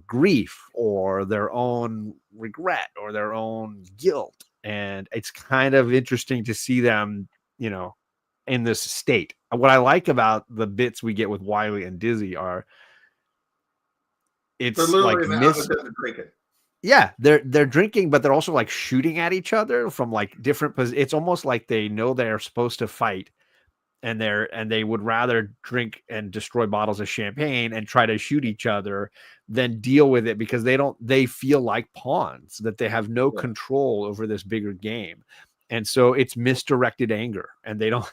grief or their own regret or their own guilt. And it's kind of interesting to see them, in this state. What I like about the bits we get with Wiley and Dizzy are it's drinking. Yeah, they're drinking, but they're also shooting at each other from different positions. It's almost like they know they're supposed to fight, and they would rather drink and destroy bottles of champagne and try to shoot each other than deal with it, because they feel like pawns, that they have no control over this bigger game. And so it's misdirected anger, and they don't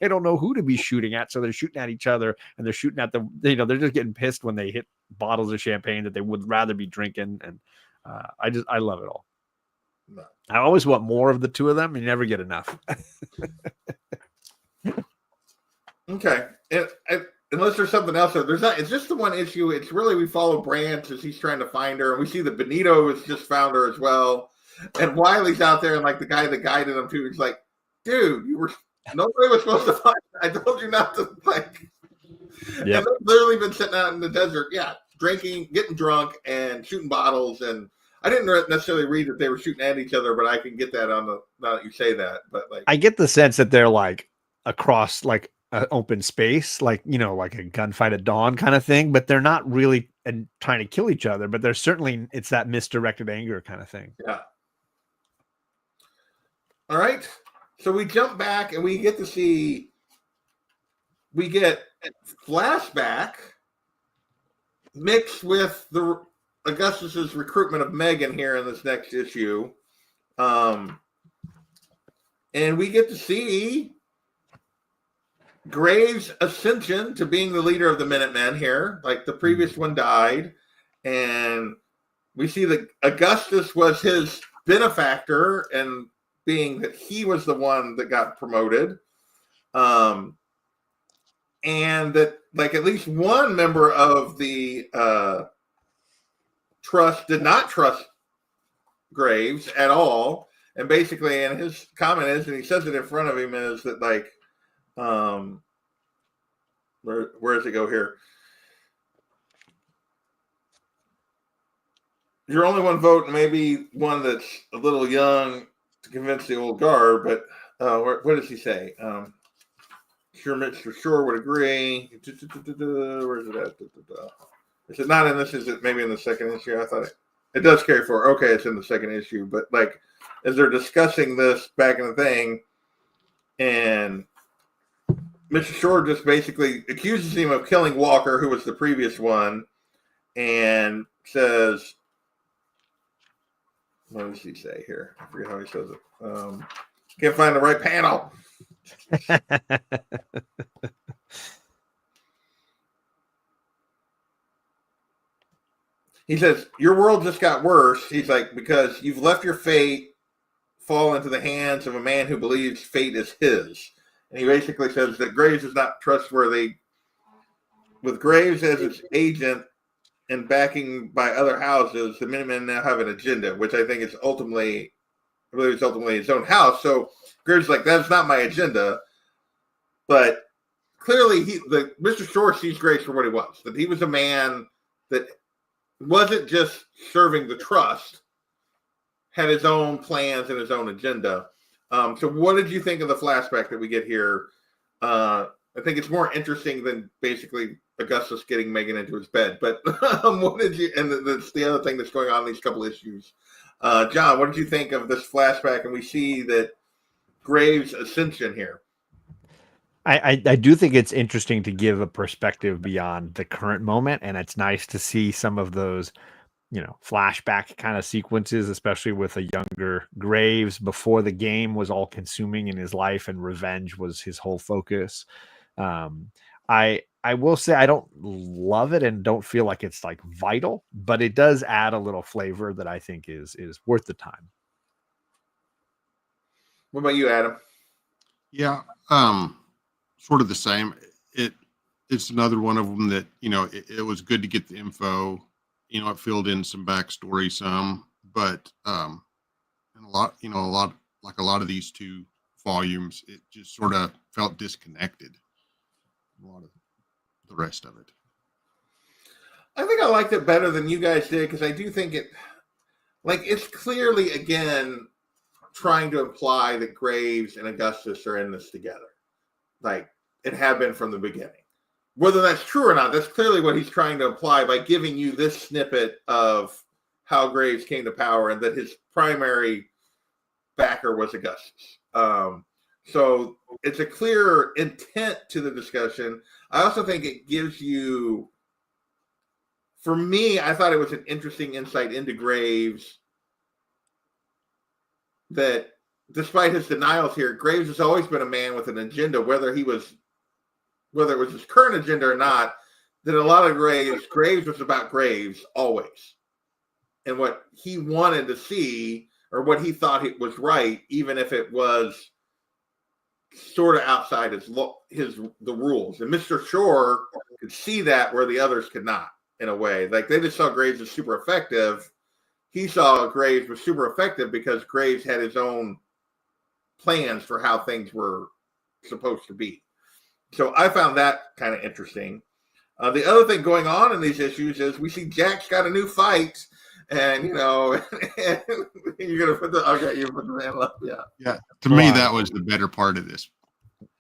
know who to be shooting at. So they're shooting at each other, and they're shooting at they're just getting pissed when they hit bottles of champagne that they would rather be drinking. And I love it all. No. I always want more of the two of them, and you never get enough. Okay. Unless there's something else, there's not. It's just the one issue. It's really, we follow Branch as he's trying to find her, and we see that Benito has just found her as well. And Wiley's out there, and the guy that guided him too, he's like, "Dude, nobody was supposed to find her. I told you not to Yeah. And they've literally been sitting out in the desert, drinking, getting drunk, and shooting bottles. And I didn't necessarily read that they were shooting at each other, but I can get that now that you say that. But I get the sense that they're across an open space, like a gunfight at dawn kind of thing, but they're not really trying to kill each other. But there's certainly, it's that misdirected anger kind of thing. Yeah. All right. So we jump back and we get flashback mixed with the Augustus's recruitment of Megan here in this next issue. And we get to see Graves' ascension to being the leader of the Minutemen here. The previous one died. And we see that Augustus was his benefactor, and being that he was the one that got promoted. And that at least one member of the trust did not trust Graves at all. And basically, and his comment is, and he says it in front of him, is that where does it go here? You're only one vote, and maybe one that's a little young to convince the old guard, but what does he say? Sure, Mr. Shore would agree. Where is it at? Is it not in this? Is it maybe in the second issue? I thought it does carry forward. Okay, it's in the second issue, but as they're discussing this back in the thing, and Mr. Shore just basically accuses him of killing Walker, who was the previous one, and says, What does he say here? I forget how he says it. Can't find the right panel. He says, your world just got worse. He's like, because you've let your fate fall into the hands of a man who believes fate is his. And he basically says that Graves is not trustworthy. With Graves as its agent and backing by other houses, the Minutemen now have an agenda, which I think is ultimately, I believe it's ultimately his own house. So Graves is like, that's not my agenda. But clearly, Mr. Shore sees Graves for what he was. That he was a man that wasn't just serving the trust, had his own plans and his own agenda. So what did you think of the flashback that we get here? I think it's more interesting than basically Augustus getting Megan into his bed. But what did you, and that's the other thing that's going on in these couple issues. John, what did you think of this flashback? And we see that Graves' ascension here. I do think it's interesting to give a perspective beyond the current moment, and it's nice to see some of those, flashback kind of sequences, especially with a younger Graves before the game was all consuming in his life and revenge was his whole focus. I will say I don't love it and don't feel like it's like vital, but it does add a little flavor that I think is worth the time. What about you, Adam? Yeah. Sort of the same. It's another one of them that, it was good to get the info, it filled in some backstory, but, and a lot of these two volumes, it just sort of felt disconnected from a lot of the rest of it. I think I liked it better than you guys did, because I do think it's clearly, again, trying to imply that Graves and Augustus are in this together. Like it had been from the beginning. Whether that's true or not, that's clearly what he's trying to imply by giving you this snippet of how Graves came to power and that his primary backer was Augustus. So it's a clear intent to the discussion. I also think it gives you, for me, I thought it was an interesting insight into Graves that despite his denials here, Graves has always been a man with an agenda, whether it was his current agenda or not. That a lot of Graves was about Graves always, and what he wanted to see or what he thought it was right, even if it was sort of outside the rules. And Mr. Shore could see that where the others could not, in a way. Like they just saw Graves as super effective. He saw Graves was super effective because Graves had his own plans for how things were supposed to be. So I found that kind of interesting. The other thing going on in these issues is we see Jack's got a new fight, and you're gonna put you put the man up, yeah. To me, that was the better part of this.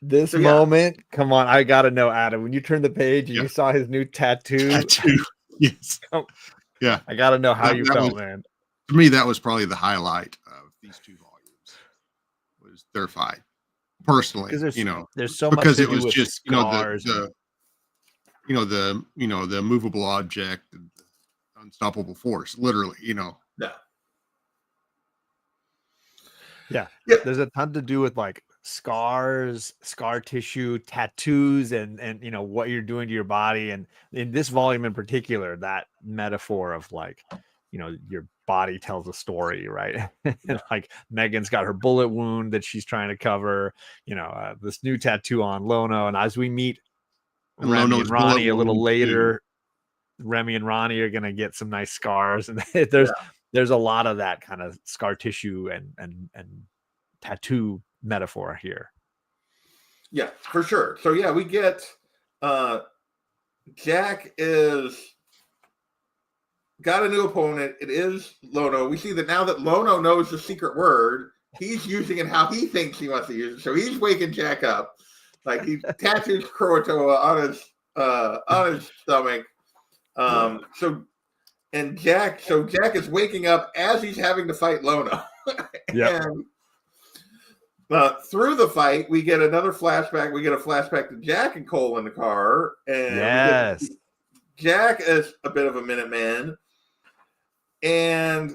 This moment, come on, I gotta know, Adam. When you turned the page and you saw his new tattoo, yes, yeah, I gotta know how you felt, man. To me, that was probably the highlight of these two volumes. Was their fight, personally. There's so much because to it was do with just scars the movable object, and the unstoppable force, literally. Yeah. There's a ton to do with like scars, scar tissue, tattoos, and what you're doing to your body. And in this volume in particular, that metaphor of like, your body tells a story, right? And like Megan's got her bullet wound that she's trying to cover, this new tattoo on Lono. And as we meet Remy and Ronnie a little later, Remy and Ronnie are going to get some nice scars. And there's a lot of that kind of scar tissue and tattoo metaphor here. Yeah, for sure. So we get Jack is got a new opponent. It is Lono. We see that now that Lono knows the secret word, he's using it how he thinks he wants to use it. So he's waking Jack up. Like he tattoos Croatoa on his stomach. Jack is waking up as he's having to fight Lono. And through the fight, we get another flashback. We get a flashback to Jack and Cole in the car. And Jack is a bit of a Minuteman. And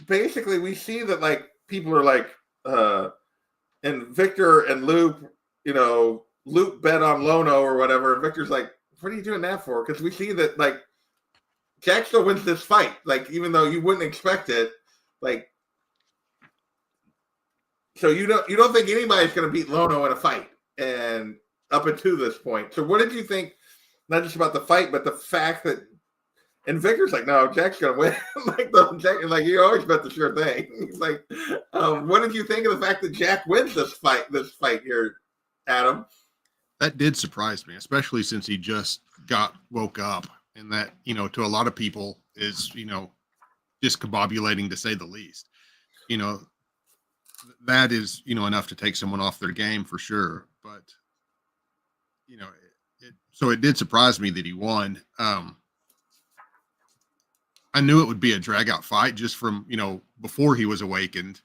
basically we see that like people are like and Victor and Loop, Loop bet on Lono or whatever, and Victor's like, what are you doing that for? Because we see that like Jack still wins this fight, like even though you wouldn't expect it, like so you don't think anybody's going to beat Lono in a fight, and up until this point. So what did you think? Not just about the fight, but the fact that, and Victor's like, no, Jack's going to win. Jack, like you always bet the sure thing. He's like, what did you think of the fact that Jack wins this fight here, Adam? That did surprise me, especially since he just woke up, and that, to a lot of people is, discombobulating to say the least. That is, enough to take someone off their game for sure. But, so it did surprise me that he won. I knew it would be a drag out fight just from, before he was awakened.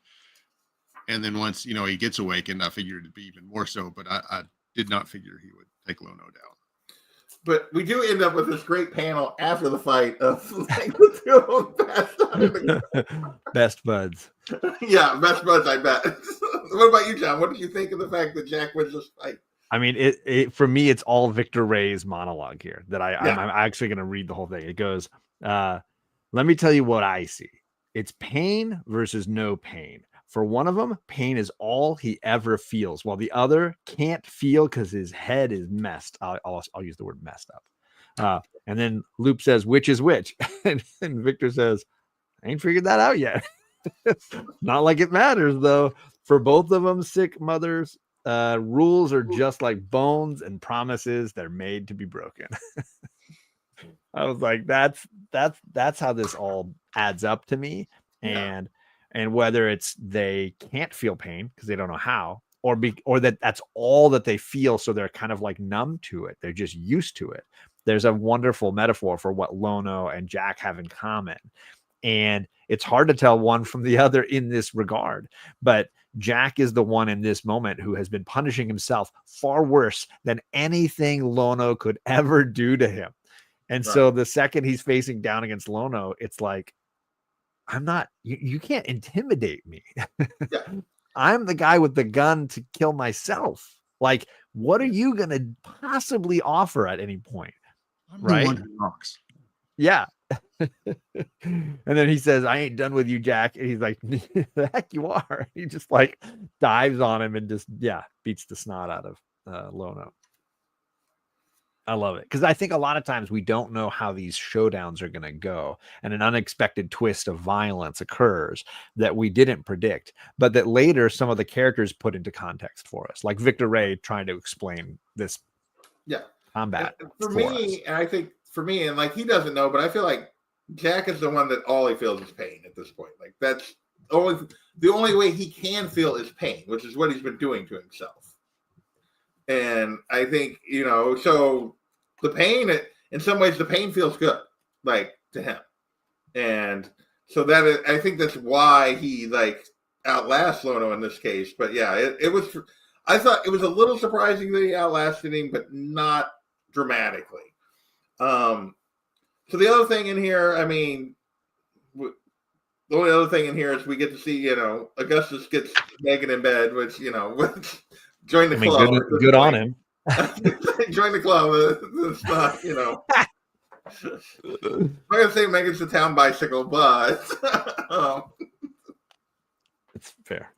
And then once, he gets awakened, I figured it'd be even more so, but I did not figure he would take Lono down. But we do end up with this great panel after the fight of like the two of them passed out. Best buds. Yeah, best buds, I bet. What about you, John? What did you think of the fact that Jack wins this fight? I mean, it for me, it's all Victor Ray's monologue here that I'm actually going to read the whole thing. It goes, let me tell you what I see. It's pain versus no pain. For one of them, pain is all he ever feels, while the other can't feel because his head is messed. I'll use the word messed up. And then Loop says, which is which? and Victor says, I ain't figured that out yet. Not like it matters, though. For both of them, sick mothers, rules are just like bones and promises. They're made to be broken. I was like, that's how this all adds up to me. Yeah. And whether it's they can't feel pain because they don't know how, or that's all that they feel, so they're kind of like numb to it. They're just used to it. There's a wonderful metaphor for what Lono and Jack have in common. And it's hard to tell one from the other in this regard. But Jack is the one in this moment who has been punishing himself far worse than anything Lono could ever do to him. And so the second he's facing down against Lono, it's like, I'm not, you can't intimidate me. Yeah. I'm the guy with the gun to kill myself. Like, what are you going to possibly offer at any point? I'm right? The one who knocks. Yeah. And then he says, I ain't done with you, Jack. And he's like, the heck you are. He just like dives on him and just, beats the snot out of Lono. I love it because I think a lot of times we don't know how these showdowns are going to go, and an unexpected twist of violence occurs that we didn't predict, but that later some of the characters put into context for us, like Victor Ray trying to explain this combat. And for me, and I think for me, and like he doesn't know, but I feel like Jack is the one that all he feels is pain at this point. Like that's the only way he can feel is pain, which is what he's been doing to himself. And I think, so the pain, in some ways, the pain feels good, like to him. And so I think that's why he like outlasts Lono in this case. But yeah, I thought it was a little surprising that he outlasted him, but not dramatically. So the other thing in here, I mean, the only other thing in here is we get to see, Augustus gets Megan in bed, which, join the club. Good on him. Join the club. It's not, I'm not gonna say Megan's the town bicycle, but it's fair.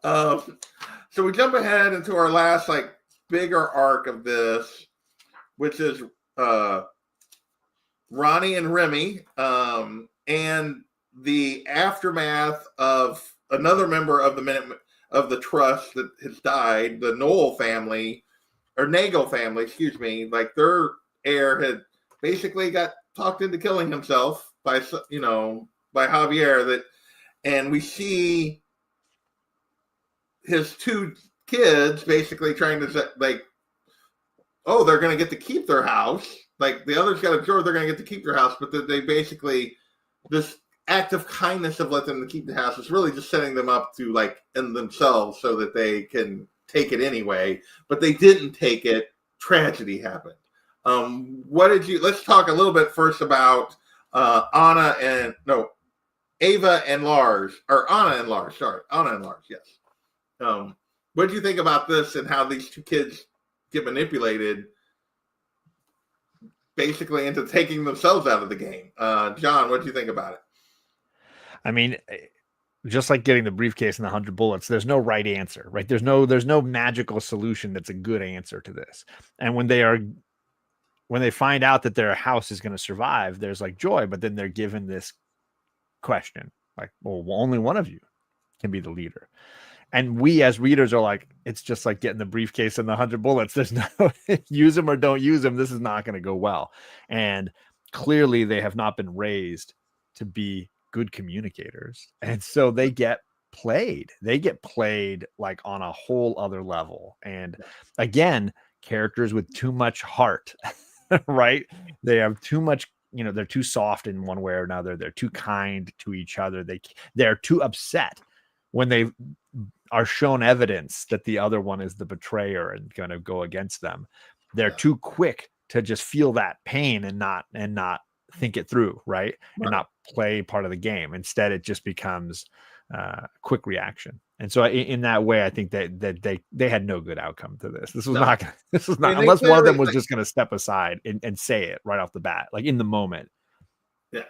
So we jump ahead into our last like bigger arc of this, which is Ronnie and Remy, and the aftermath of another member of the trust that has died, the Knoll family, or Nagel family, excuse me, like their heir had basically got talked into killing himself by Javier. And we see his two kids basically trying to they're going to get to keep their house. Like the others got absorbed, they're going to get to keep their house, but they basically, this act of kindness of letting them keep the house is really just setting them up to like end themselves so that they can take it anyway. But they didn't take it. Tragedy happened. Let's talk a little bit first about Anna Ava and Lars, or Anna and Lars. Sorry, Anna and Lars. Yes. What do you think about this and how these two kids get manipulated, basically into taking themselves out of the game? John, what do you think about it? I mean, just like getting the briefcase and the 100 bullets, there's no right answer, right? There's no magical solution that's a good answer to this. And when they find out that their house is going to survive, there's like joy, but then they're given this question, like, well, only one of you can be the leader. And we as readers are like, it's just like getting the briefcase and the 100 bullets. There's no use them or don't use them. This is not going to go well. And clearly they have not been raised to be good communicators. And so they get played. They get played like on a whole other level. And again, characters with too much heart, right? They have too much, they're too soft in one way or another. They're too kind to each other. They're too upset when they are shown evidence that the other one is the betrayer and going to go against them. They're too quick to just feel that pain and not think it through, right? And not play part of the game. Instead, it just becomes quick reaction. And so in that way, I think that they had no good outcome to this. This was not unless one of them was just going to step aside and say it right off the bat, like in the moment. Yeah.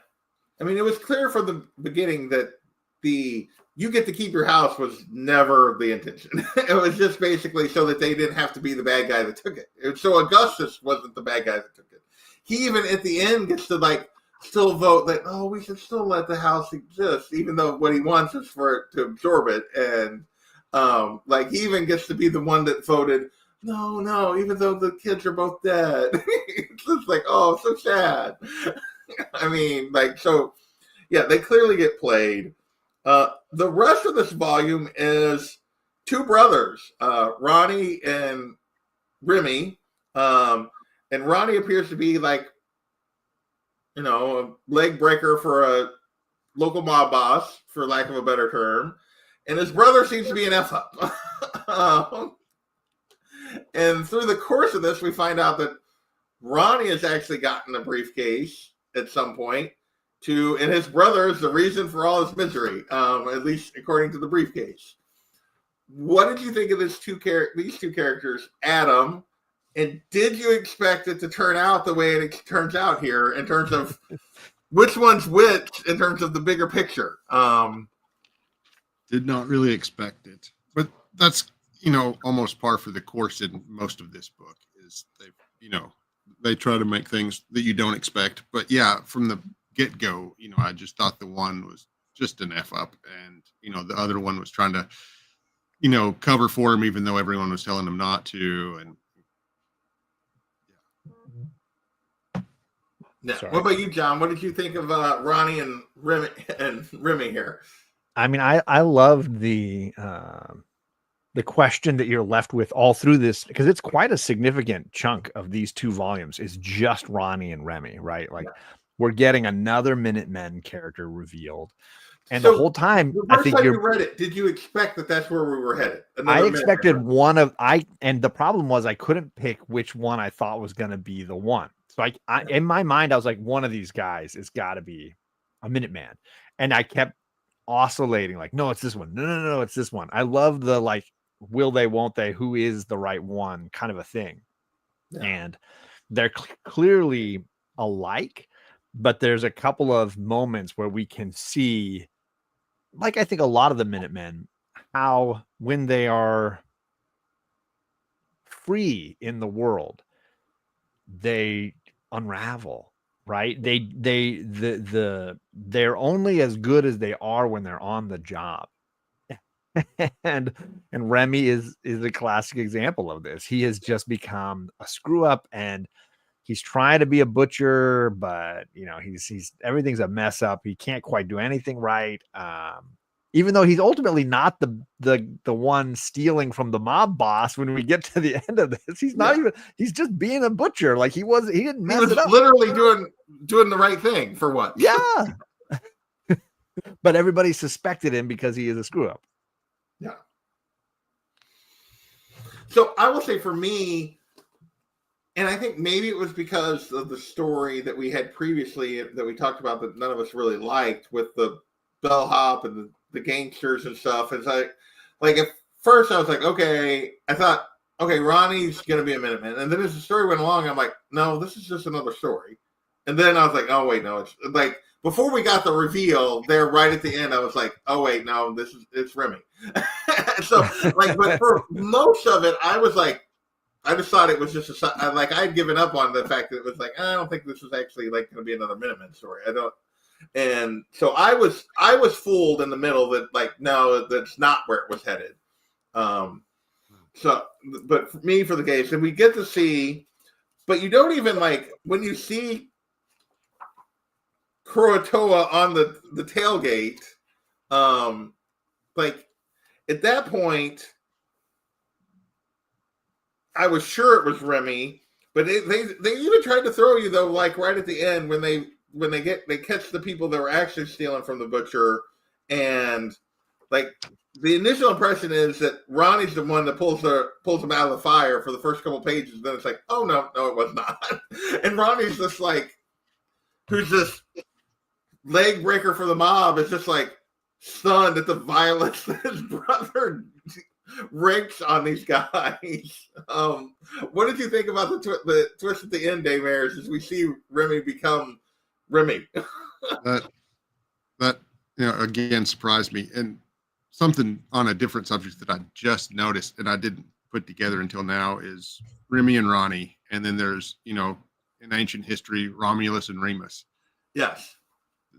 I mean, it was clear from the beginning that you get to keep your house was never the intention. It was just basically so that they didn't have to be the bad guy that took it. So Augustus wasn't the bad guy that took it. He even at the end gets to still vote that, oh, we should still let the house exist, even though what he wants is for it to absorb it. And he even gets to be the one that voted, no, even though the kids are both dead. It's just like, oh, so sad. I mean, they clearly get played. The rest of this volume is two brothers, Ronnie and Remy. And Ronnie appears to be a leg breaker for a local mob boss, for lack of a better term. And his brother seems to be an F-up. And through the course of this, we find out that Ronnie has actually gotten a briefcase at some point. And his brother is the reason for all his misery, at least according to the briefcase. What did you think of these two characters, Adam? And did you expect it to turn out the way it turns out here in terms of which one's which in terms of the bigger picture? Did not really expect it, but that's almost par for the course in most of this book. Is they try to make things that you don't expect, but yeah, from the get-go, I just thought the one was just an F-up, and the other one was trying to cover for him even though everyone was telling him not to. And yeah. What about you, John? What did you think of Ronnie and Remy here? I mean, I loved the question that you're left with all through this, because it's quite a significant chunk of these two volumes is just Ronnie and Remy, right? We're getting another Minutemen character revealed. And the whole time, the first time you read it, did you expect that that's where we were headed? I expected and the problem was I couldn't pick which one I thought was going to be the one. So I in my mind, I was like, one of these guys has got to be a Minuteman. And I kept oscillating like, no, it's this one. No, it's this one. I love the will they, won't they, who is the right one kind of a thing. Yeah. And they're clearly alike, but there's a couple of moments where we can see, like I think a lot of the Minutemen, how when they are free in the world, they unravel, right? They're only as good as they are when they're on the job. and Remy is a classic example of this. He has just become a screw up, and he's trying to be a butcher, but he's everything's a mess up. He can't quite do anything right. Even though he's ultimately not the one stealing from the mob boss when we get to the end of this. He's not even, he's just being a butcher. Like he didn't mess it up. Literally doing the right thing for what? Yeah. But everybody suspected him because he is a screw up. Yeah. So I will say for me, and I think maybe it was because of the story that we had previously that we talked about that none of us really liked with the bellhop and the gangsters and stuff. It's like at first I was like, okay, I thought, okay, Ronnie's gonna be a Minuteman, and then as the story went along, I'm like, no, this is just another story. And then I was like, oh wait, no, it's like before we got the reveal there right at the end, I was like, oh wait, no, it's Remy. So like, but for most of it, I was like, I just thought it was just like I had given up on the fact that it was like I don't think this is actually like going to be another Minuteman story. I don't. And so I was fooled in the middle that like no, that's not where it was headed. So, but for me, for the case, and we get to see, but you don't even like when you see Kurotoa on the tailgate, like at that point, I was sure it was Remy, but they even tried to throw you though, like right at the end when they catch the people that were actually stealing from the butcher, and like the initial impression is that Ronnie's the one that pulls them out of the fire for the first couple pages. Then it's like, oh no, it was not. And Ronnie's just like, who's this leg breaker for the mob, is just like stunned at the violence that his brother wreaks on these guys. What did you think about the twist at the end, Dave Ayers, as we see Remy become Remy? that again surprised me, and something on a different subject that I just noticed and I didn't put together until now is Remy and Ronnie, and then there's in ancient history Romulus and Remus. Yes,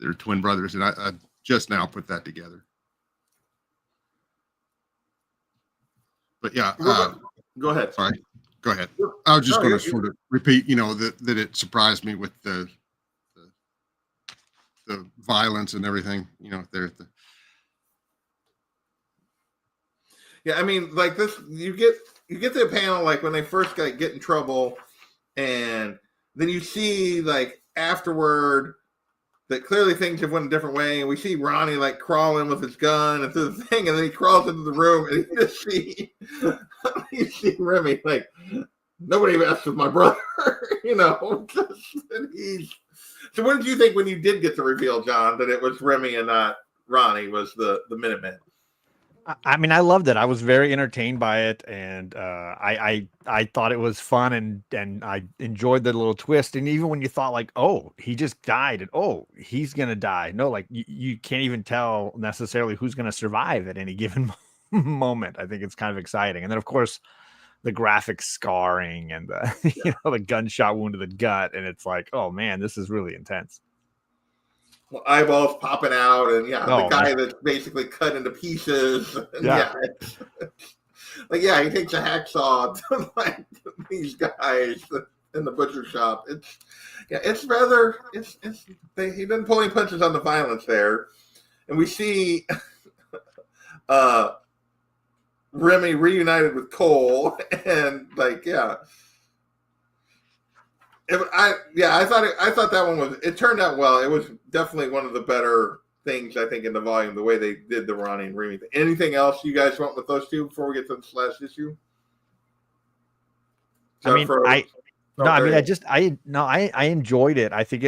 they're twin brothers, and I just now put that together. But yeah, go ahead. Sorry, go ahead. I was just going to sort of repeat, that it surprised me with the violence and everything, there at the. Yeah, I mean, like this, you get the panel like when they first get in trouble, and then you see like afterward that clearly things have went a different way, and we see Ronnie like crawling with his gun into the thing, and then he crawls into the room, and you see Remy like nobody messed with my brother, and he's. So, what did you think when you did get the reveal, John, that it was Remy and not Ronnie was the Minuteman? I mean, I loved it. I was very entertained by it, and I thought it was fun, and I enjoyed the little twist. And even when you thought like, oh, he just died, and oh, he's gonna die. No, like you can't even tell necessarily who's gonna survive at any given moment. I think it's kind of exciting. And then of course, the graphic scarring and the the gunshot wound to the gut, and it's like, oh man, this is really intense. Eyeballs popping out, and the guy that's basically cut into pieces. And he takes a hacksaw to like these guys in the butcher shop. It's rather he doesn't pull any punches on the violence there, and we see Remy reunited with Cole, and I thought that one was. It turned out well. It was definitely one of the better things I think in the volume. The way they did the Ronnie and Remy thing. Anything else you guys want with those two before we get to this last issue? I enjoyed it. I think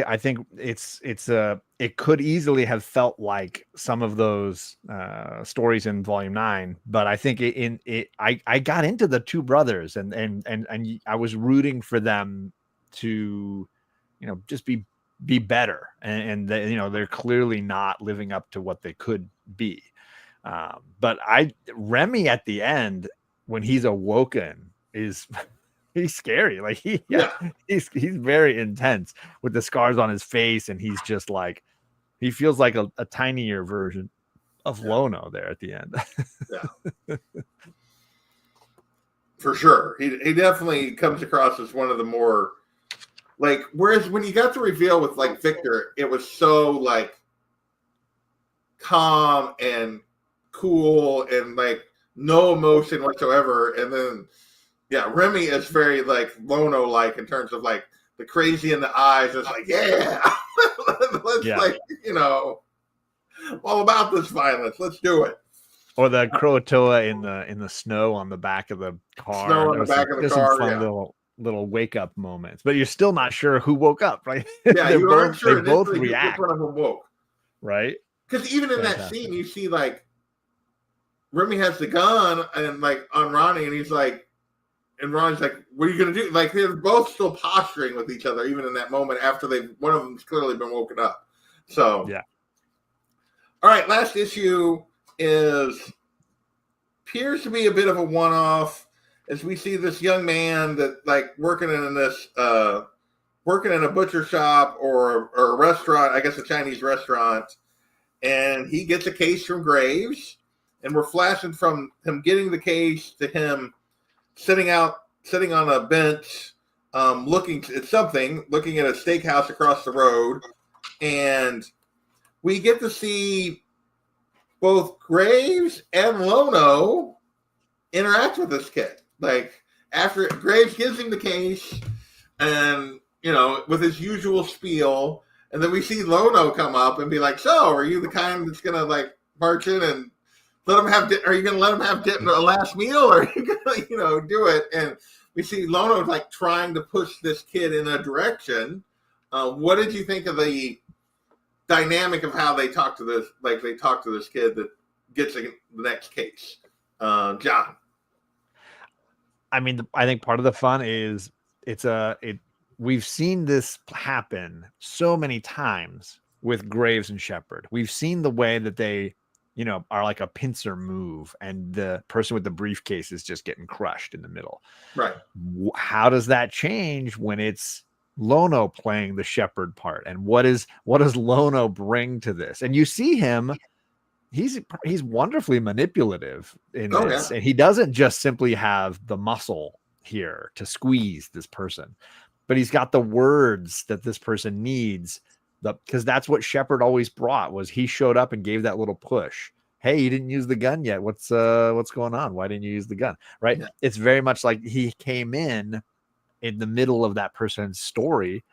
it could easily have felt like some of those stories in volume 9, but I think I got into the two brothers and I was rooting for them to just be better, and they're clearly not living up to what they could be. But Remy at the end when he's awoken is he's scary. Like he's very intense with the scars on his face, and he's just like he feels like a tinier version of Lono there at the end. For sure. He definitely comes across as one of the more like, whereas when you got the reveal with like Victor, it was so like calm and cool and like no emotion whatsoever. And then Remy is very like Lono like in terms of like the crazy in the eyes. It's like, let's all about this violence. Let's do it. Or the Kurotoa in the snow on the back of the car. Snow on the back of the car. Some fun little wake up moments, but you're still not sure who woke up, right? Yeah, you aren't sure. They both react. Which one of them woke? Right. because even in that scene, you see like Remy has the gun and like on Ronnie, and he's like, and Ronnie's like, "What are you gonna do?" Like they're both still posturing with each other, even in that moment after one of them's clearly been woken up. So yeah. All right, last issue appears to be a bit of a one-off, as we see this young man that like working in a butcher shop or a restaurant, I guess a Chinese restaurant, and he gets a case from Graves, and we're flashing from him getting the case to him sitting on a bench, looking at a steakhouse across the road, and we get to see both Graves and Lono interact with this kid. Like after Graves gives him the case, and with his usual spiel, and then we see Lono come up and be like, "So, are you the kind that's gonna like march in and let him have? Are you gonna let him have a last meal, or are you gonna do it?" And we see Lono like trying to push this kid in a direction. What did you think of the dynamic of how they talk to this? Like they talk to this kid that gets the next case, John. I mean, I think part of the fun is we've seen this happen so many times with Graves and Shepard. We've seen the way that they, are like a pincer move, and the person with the briefcase is just getting crushed in the middle. Right. How does that change when it's Lono playing the Shepard part? And what does Lono bring to this? And you see him, he's wonderfully manipulative in this. Yeah. And he doesn't just simply have the muscle here to squeeze this person, but he's got the words that this person needs, because that's what Shepard always brought. Was he showed up and gave that little push. Hey, you didn't use the gun yet. What's going on? Why didn't you use the gun? Right. Yeah. It's very much like he came in the middle of that person's story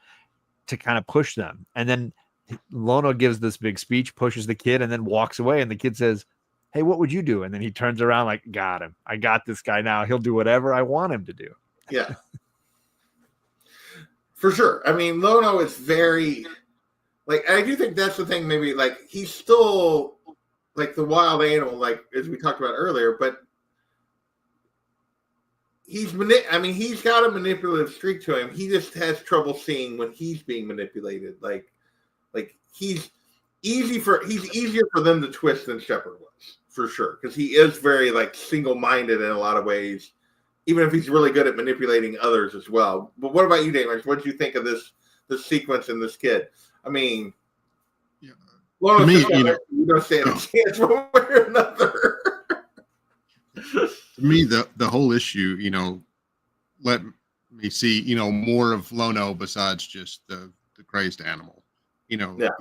to kind of push them. And then Lono gives this big speech, pushes the kid, and then walks away. And the kid says, "Hey, what would you do?" And then he turns around like, "Got him. I got this guy now. He'll do whatever I want him to do." Yeah. For sure. I mean, Lono is very, like, I do think that's the thing, maybe, like, he's still, like, the wild animal, like, as we talked about earlier, but he's got a manipulative streak to him. He just has trouble seeing when he's being manipulated. Like he's easier for them to twist than Shepard was, for sure, because he is very like single-minded in a lot of ways, even if he's really good at manipulating others as well. But what about you, Damon? What did you think of this sequence in this kid? I mean, yeah. To me, you don't stand a chance one way or another. To me, the whole issue, let me see, more of Lono besides just the crazed animal.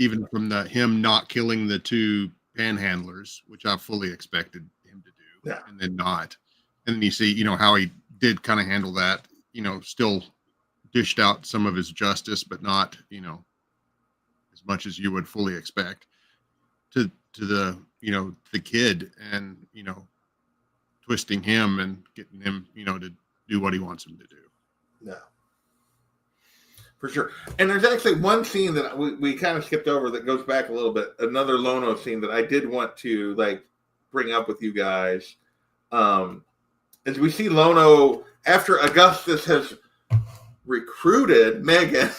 Even from him not killing the two panhandlers, which I fully expected him to do, and then not. And then you see, how he did kind of handle that, still dished out some of his justice, but not, as much as you would fully expect to the, the kid, and, twisting him and getting him, to do what he wants him to do. No. For sure. And there's actually one scene that we kind of skipped over that goes back a little bit, another Lono scene that I did want to like bring up with you guys. As we see Lono, after Augustus has recruited Megan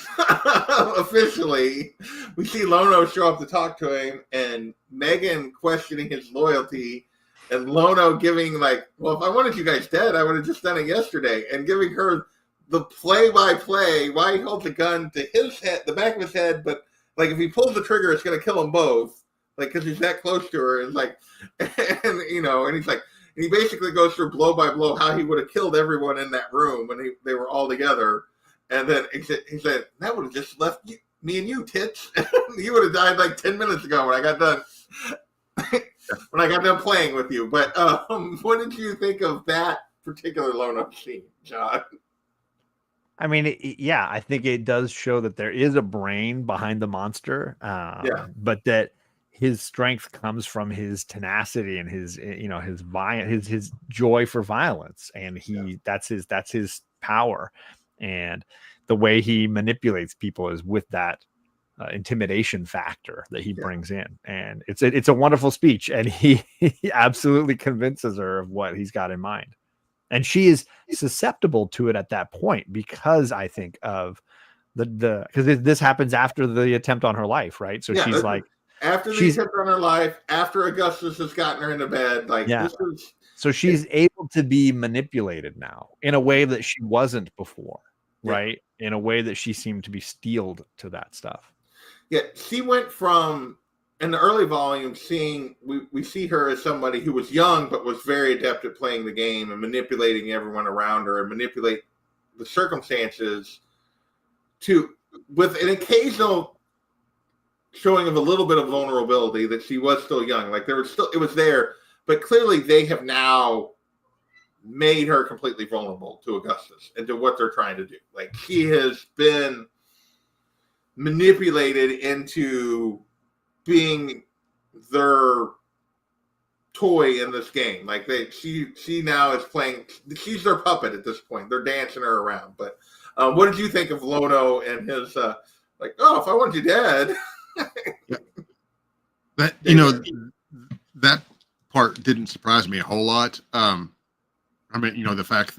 officially, we see Lono show up to talk to him, and Megan questioning his loyalty, and Lono giving like, "Well, if I wanted you guys dead, I would have just done it yesterday," and giving her the play-by-play, why he holds the gun to his head, the back of his head, but like if he pulls the trigger, it's going to kill them both, like because he's that close to her. And like, and he's like, and he basically goes through blow by blow how he would have killed everyone in that room when they were all together. And then he said, "That would have just left me and you, tits. You would have died like 10 minutes ago when I got done." When I got done playing with you. But what did you think of that particular Lono scene, John? I mean, I think it does show that there is a brain behind the monster, but that his strength comes from his tenacity and his his joy for violence, and that's his power, and the way he manipulates people is with that intimidation factor that he brings in, and it's a wonderful speech, and he absolutely convinces her of what he's got in mind, and she is susceptible to it at that point because I think of because this happens after the attempt on her life, right? So she's like, after the attempt on her life, after Augustus has gotten her into bed, like this is. So she's able to be manipulated now in a way that she wasn't before, right? In a way that she seemed to be steeled to that stuff. Yeah, she went from, in the early volumes, we see her as somebody who was young but was very adept at playing the game and manipulating everyone around her and manipulate the circumstances with an occasional showing of a little bit of vulnerability that she was still young. Like it was there, but clearly they have now made her completely vulnerable to Augustus and to what they're trying to do. Like she has been manipulated into being their toy in this game. Like she now is playing. She's their puppet at this point. They're dancing her around. But what did you think of Lono and his like? Oh, if I want you dead. That that part didn't surprise me a whole lot. I mean, the fact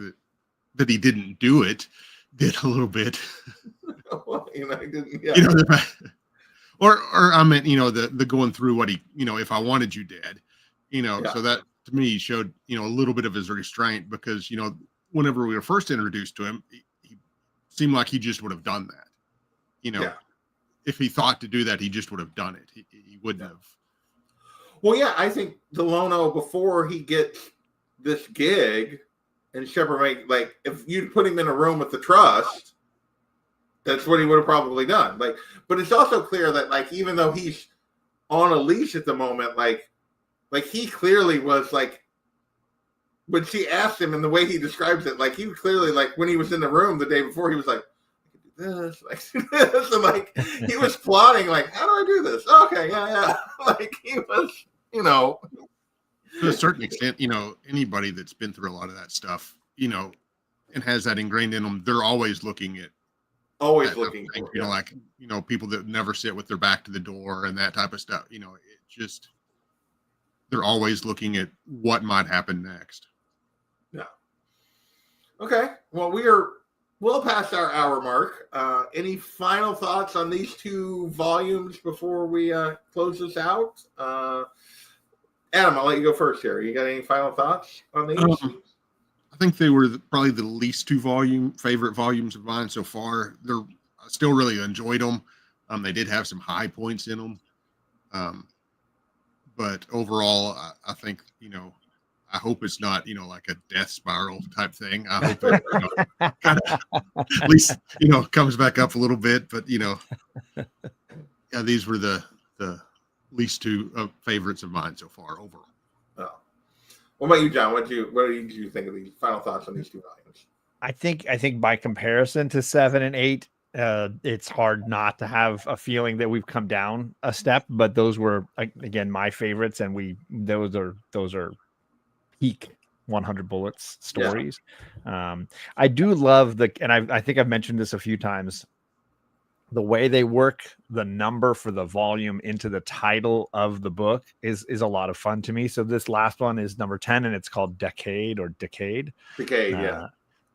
that he didn't do it did a little bit. I didn't. Yeah. Or I meant, the going through what he, if I wanted you dead, so that to me showed, a little bit of his restraint because, whenever we were first introduced to him, he seemed like he just would have done that. If he thought to do that, he just would have done it. He wouldn't have. Well, yeah, I think Lono, before he gets this gig and Shepard if you'd put him in a room with the trust, that's what he would have probably done. But it's also clear that even though he's on a leash at the moment, like he clearly was when she asked him and the way he describes it, he clearly when he was in the room the day before, he was like, I could do this, and he was plotting how do I do this? Okay, yeah. He was, to a certain extent, anybody that's been through a lot of that stuff, and has that ingrained in them, they're always looking at. Always looking, people that never sit with their back to the door and that type of stuff. It just, they're always looking at what might happen next. Yeah. Okay. Well, we are well past our hour mark. Any final thoughts on these two volumes before we close this out? Adam, I'll let you go first here. You got any final thoughts on these? I think they were probably the least favorite volumes of mine so far. I still really enjoyed them. They did have some high points in them. But overall, I think, I hope it's not, like a death spiral type thing. I hope it kind of, at least, comes back up a little bit. But, these were the least two favorites of mine so far overall. Oh. What about you, John? What did you think of these final thoughts on these two volumes? I think by comparison to 7 and 8, it's hard not to have a feeling that we've come down a step. But those were again my favorites, and those are peak 100 Bullets stories. Yeah. I do love and I think I've mentioned this a few times. The way they work the number for the volume into the title of the book is a lot of fun to me. So this last one is number 10, and it's called Decayed or Decayed. Decayed, yeah.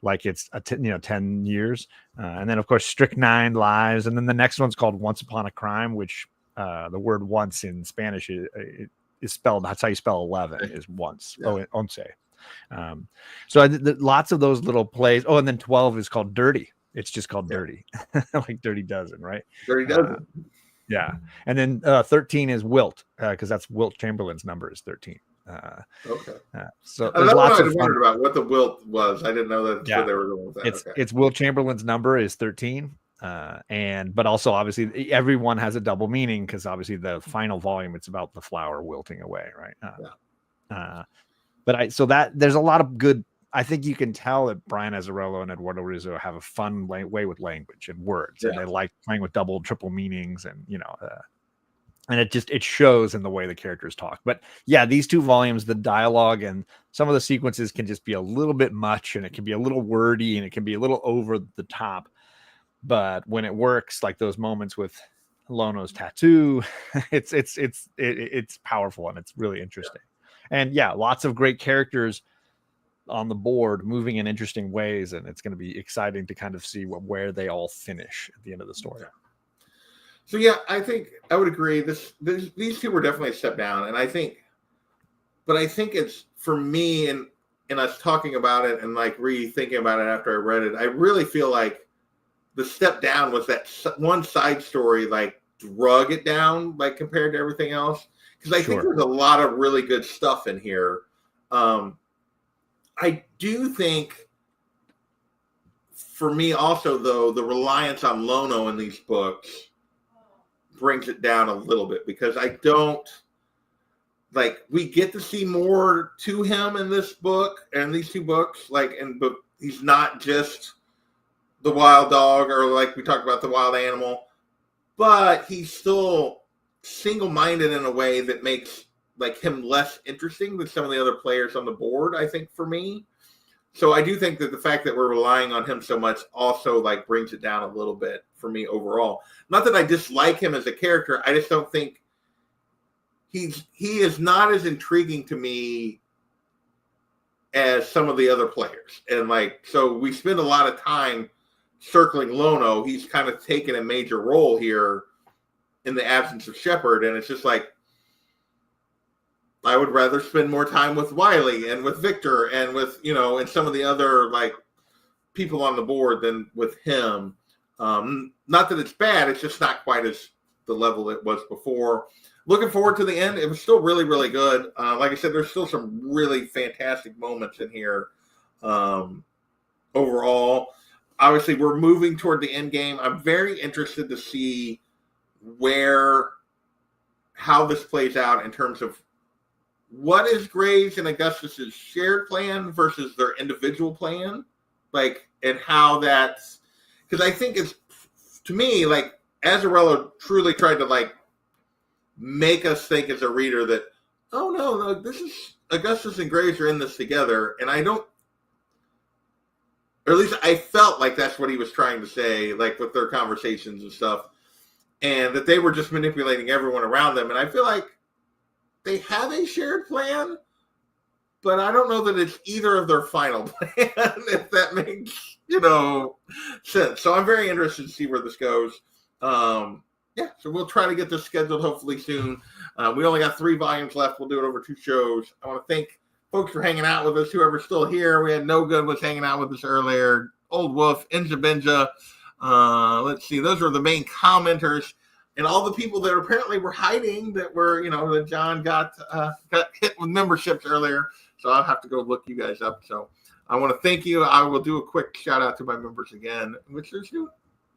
Like it's 10 years. And then of course, Strychnine Lives. And then the next one's called Once Upon a Crime, which the word once in Spanish is spelled, that's how you spell 11 is once. Yeah. Once. So lots of those little plays. Oh, and then 12 is called Dirty. It's just called Dirty, like Dirty Dozen, right? Dirty Dozen. Yeah. And then 13 is Wilt, because that's Wilt Chamberlain's number is 13. Okay. So there's lots of fun. Wondered about what the Wilt was. I didn't know that. Yeah. They were going with that. It's Wilt Chamberlain's number is 13. But also obviously everyone has a double meaning because obviously the final volume, it's about the flower wilting away, right? But there's a lot of good. I think you can tell that Brian Azzarello and Eduardo Rizzo have a fun way with language and words, and they like playing with double, triple meanings, and and it shows in the way the characters talk. But yeah, these two volumes, the dialogue and some of the sequences can just be a little bit much, and it can be a little wordy, and it can be a little over the top. But when it works, like those moments with Lono's tattoo. It's powerful and it's really interesting. And yeah, lots of great characters on the board moving in interesting ways, and it's going to be exciting to kind of see where they all finish at the end of the story. So yeah, I think I would agree. These two were definitely a step down, and I think it's for me and us talking about it and like rethinking about it after I read it. I really feel like the step down was that one side story like drug it down like compared to everything else, because I think there's a lot of really good stuff in here. I do think for me also, though, the reliance on Lono in these books brings it down a little bit, because I don't like, we get to see more to him in this book and these two books, but he's not just the wild dog, or like we talked about, the wild animal, but he's still single-minded in a way that makes like him less interesting than some of the other players on the board, I think, for me. So I do think that the fact that we're relying on him so much also like brings it down a little bit for me overall. Not that I dislike him as a character, I just don't think he is not as intriguing to me as some of the other players. And like, so we spend a lot of time circling Lono. He's kind of taken a major role here in the absence of Shepard, and it's just like, I would rather spend more time with Wiley and with Victor and with, and some of the other like people on the board than with him. Not that it's bad, it's just not quite as the level it was before. Looking forward to the end. It was still really, really good. Like I said, there's still some really fantastic moments in here. Overall, obviously, we're moving toward the end game. I'm very interested to see how this plays out in terms of what is Graves and Augustus's shared plan versus their individual plan, like, and how that's, because I think it's, to me, like, Azzarello truly tried to like make us think as a reader that, oh no, this is Augustus and Graves are in this together, and I don't, or at least I felt like that's what he was trying to say, like with their conversations and stuff, and that they were just manipulating everyone around them. And I feel like they have a shared plan, but I don't know that it's either of their final plan, if that makes, sense. So I'm very interested to see where this goes. So we'll try to get this scheduled hopefully soon. We only got 3 volumes left. We'll do it over 2 shows. I want to thank folks for hanging out with us, whoever's still here. We had No Good was hanging out with us earlier. Old Wolf, Inja Benja. Let's see. Those were the main commenters. And all the people that apparently were hiding that were, that John got hit with memberships earlier. So I'll have to go look you guys up. So I want to thank you. I will do a quick shout out to my members again, which there's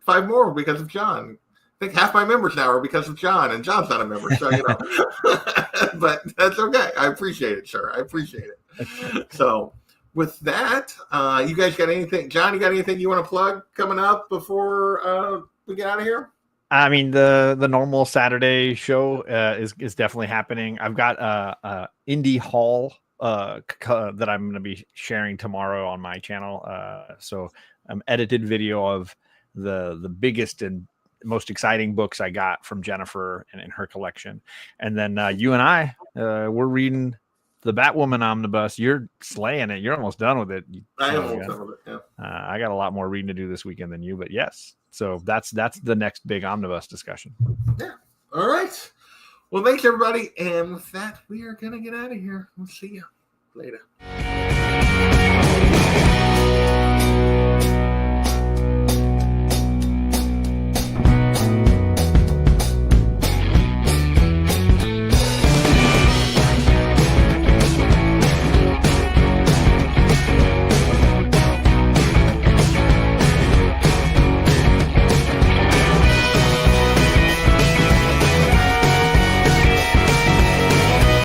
5 more because of John. I think half my members now are because of John, and John's not a member. So, but that's okay. I appreciate it, sir. I appreciate it. So with that, you guys got anything? John, you got anything you want to plug coming up before we get out of here? I mean, the normal Saturday show is definitely happening. I've got Indie Hall that I'm going to be sharing tomorrow on my channel. So edited video of the biggest and most exciting books I got from Jennifer and in her collection. And then you and I, we're reading the Batwoman omnibus. You're slaying it. You're almost done with it. I am almost done with it. Yeah. I got a lot more reading to do this weekend than you, but yes. So that's the next big omnibus discussion. Yeah. All right. Well, thanks everybody. And with that, we are going to get out of here. We'll see you later.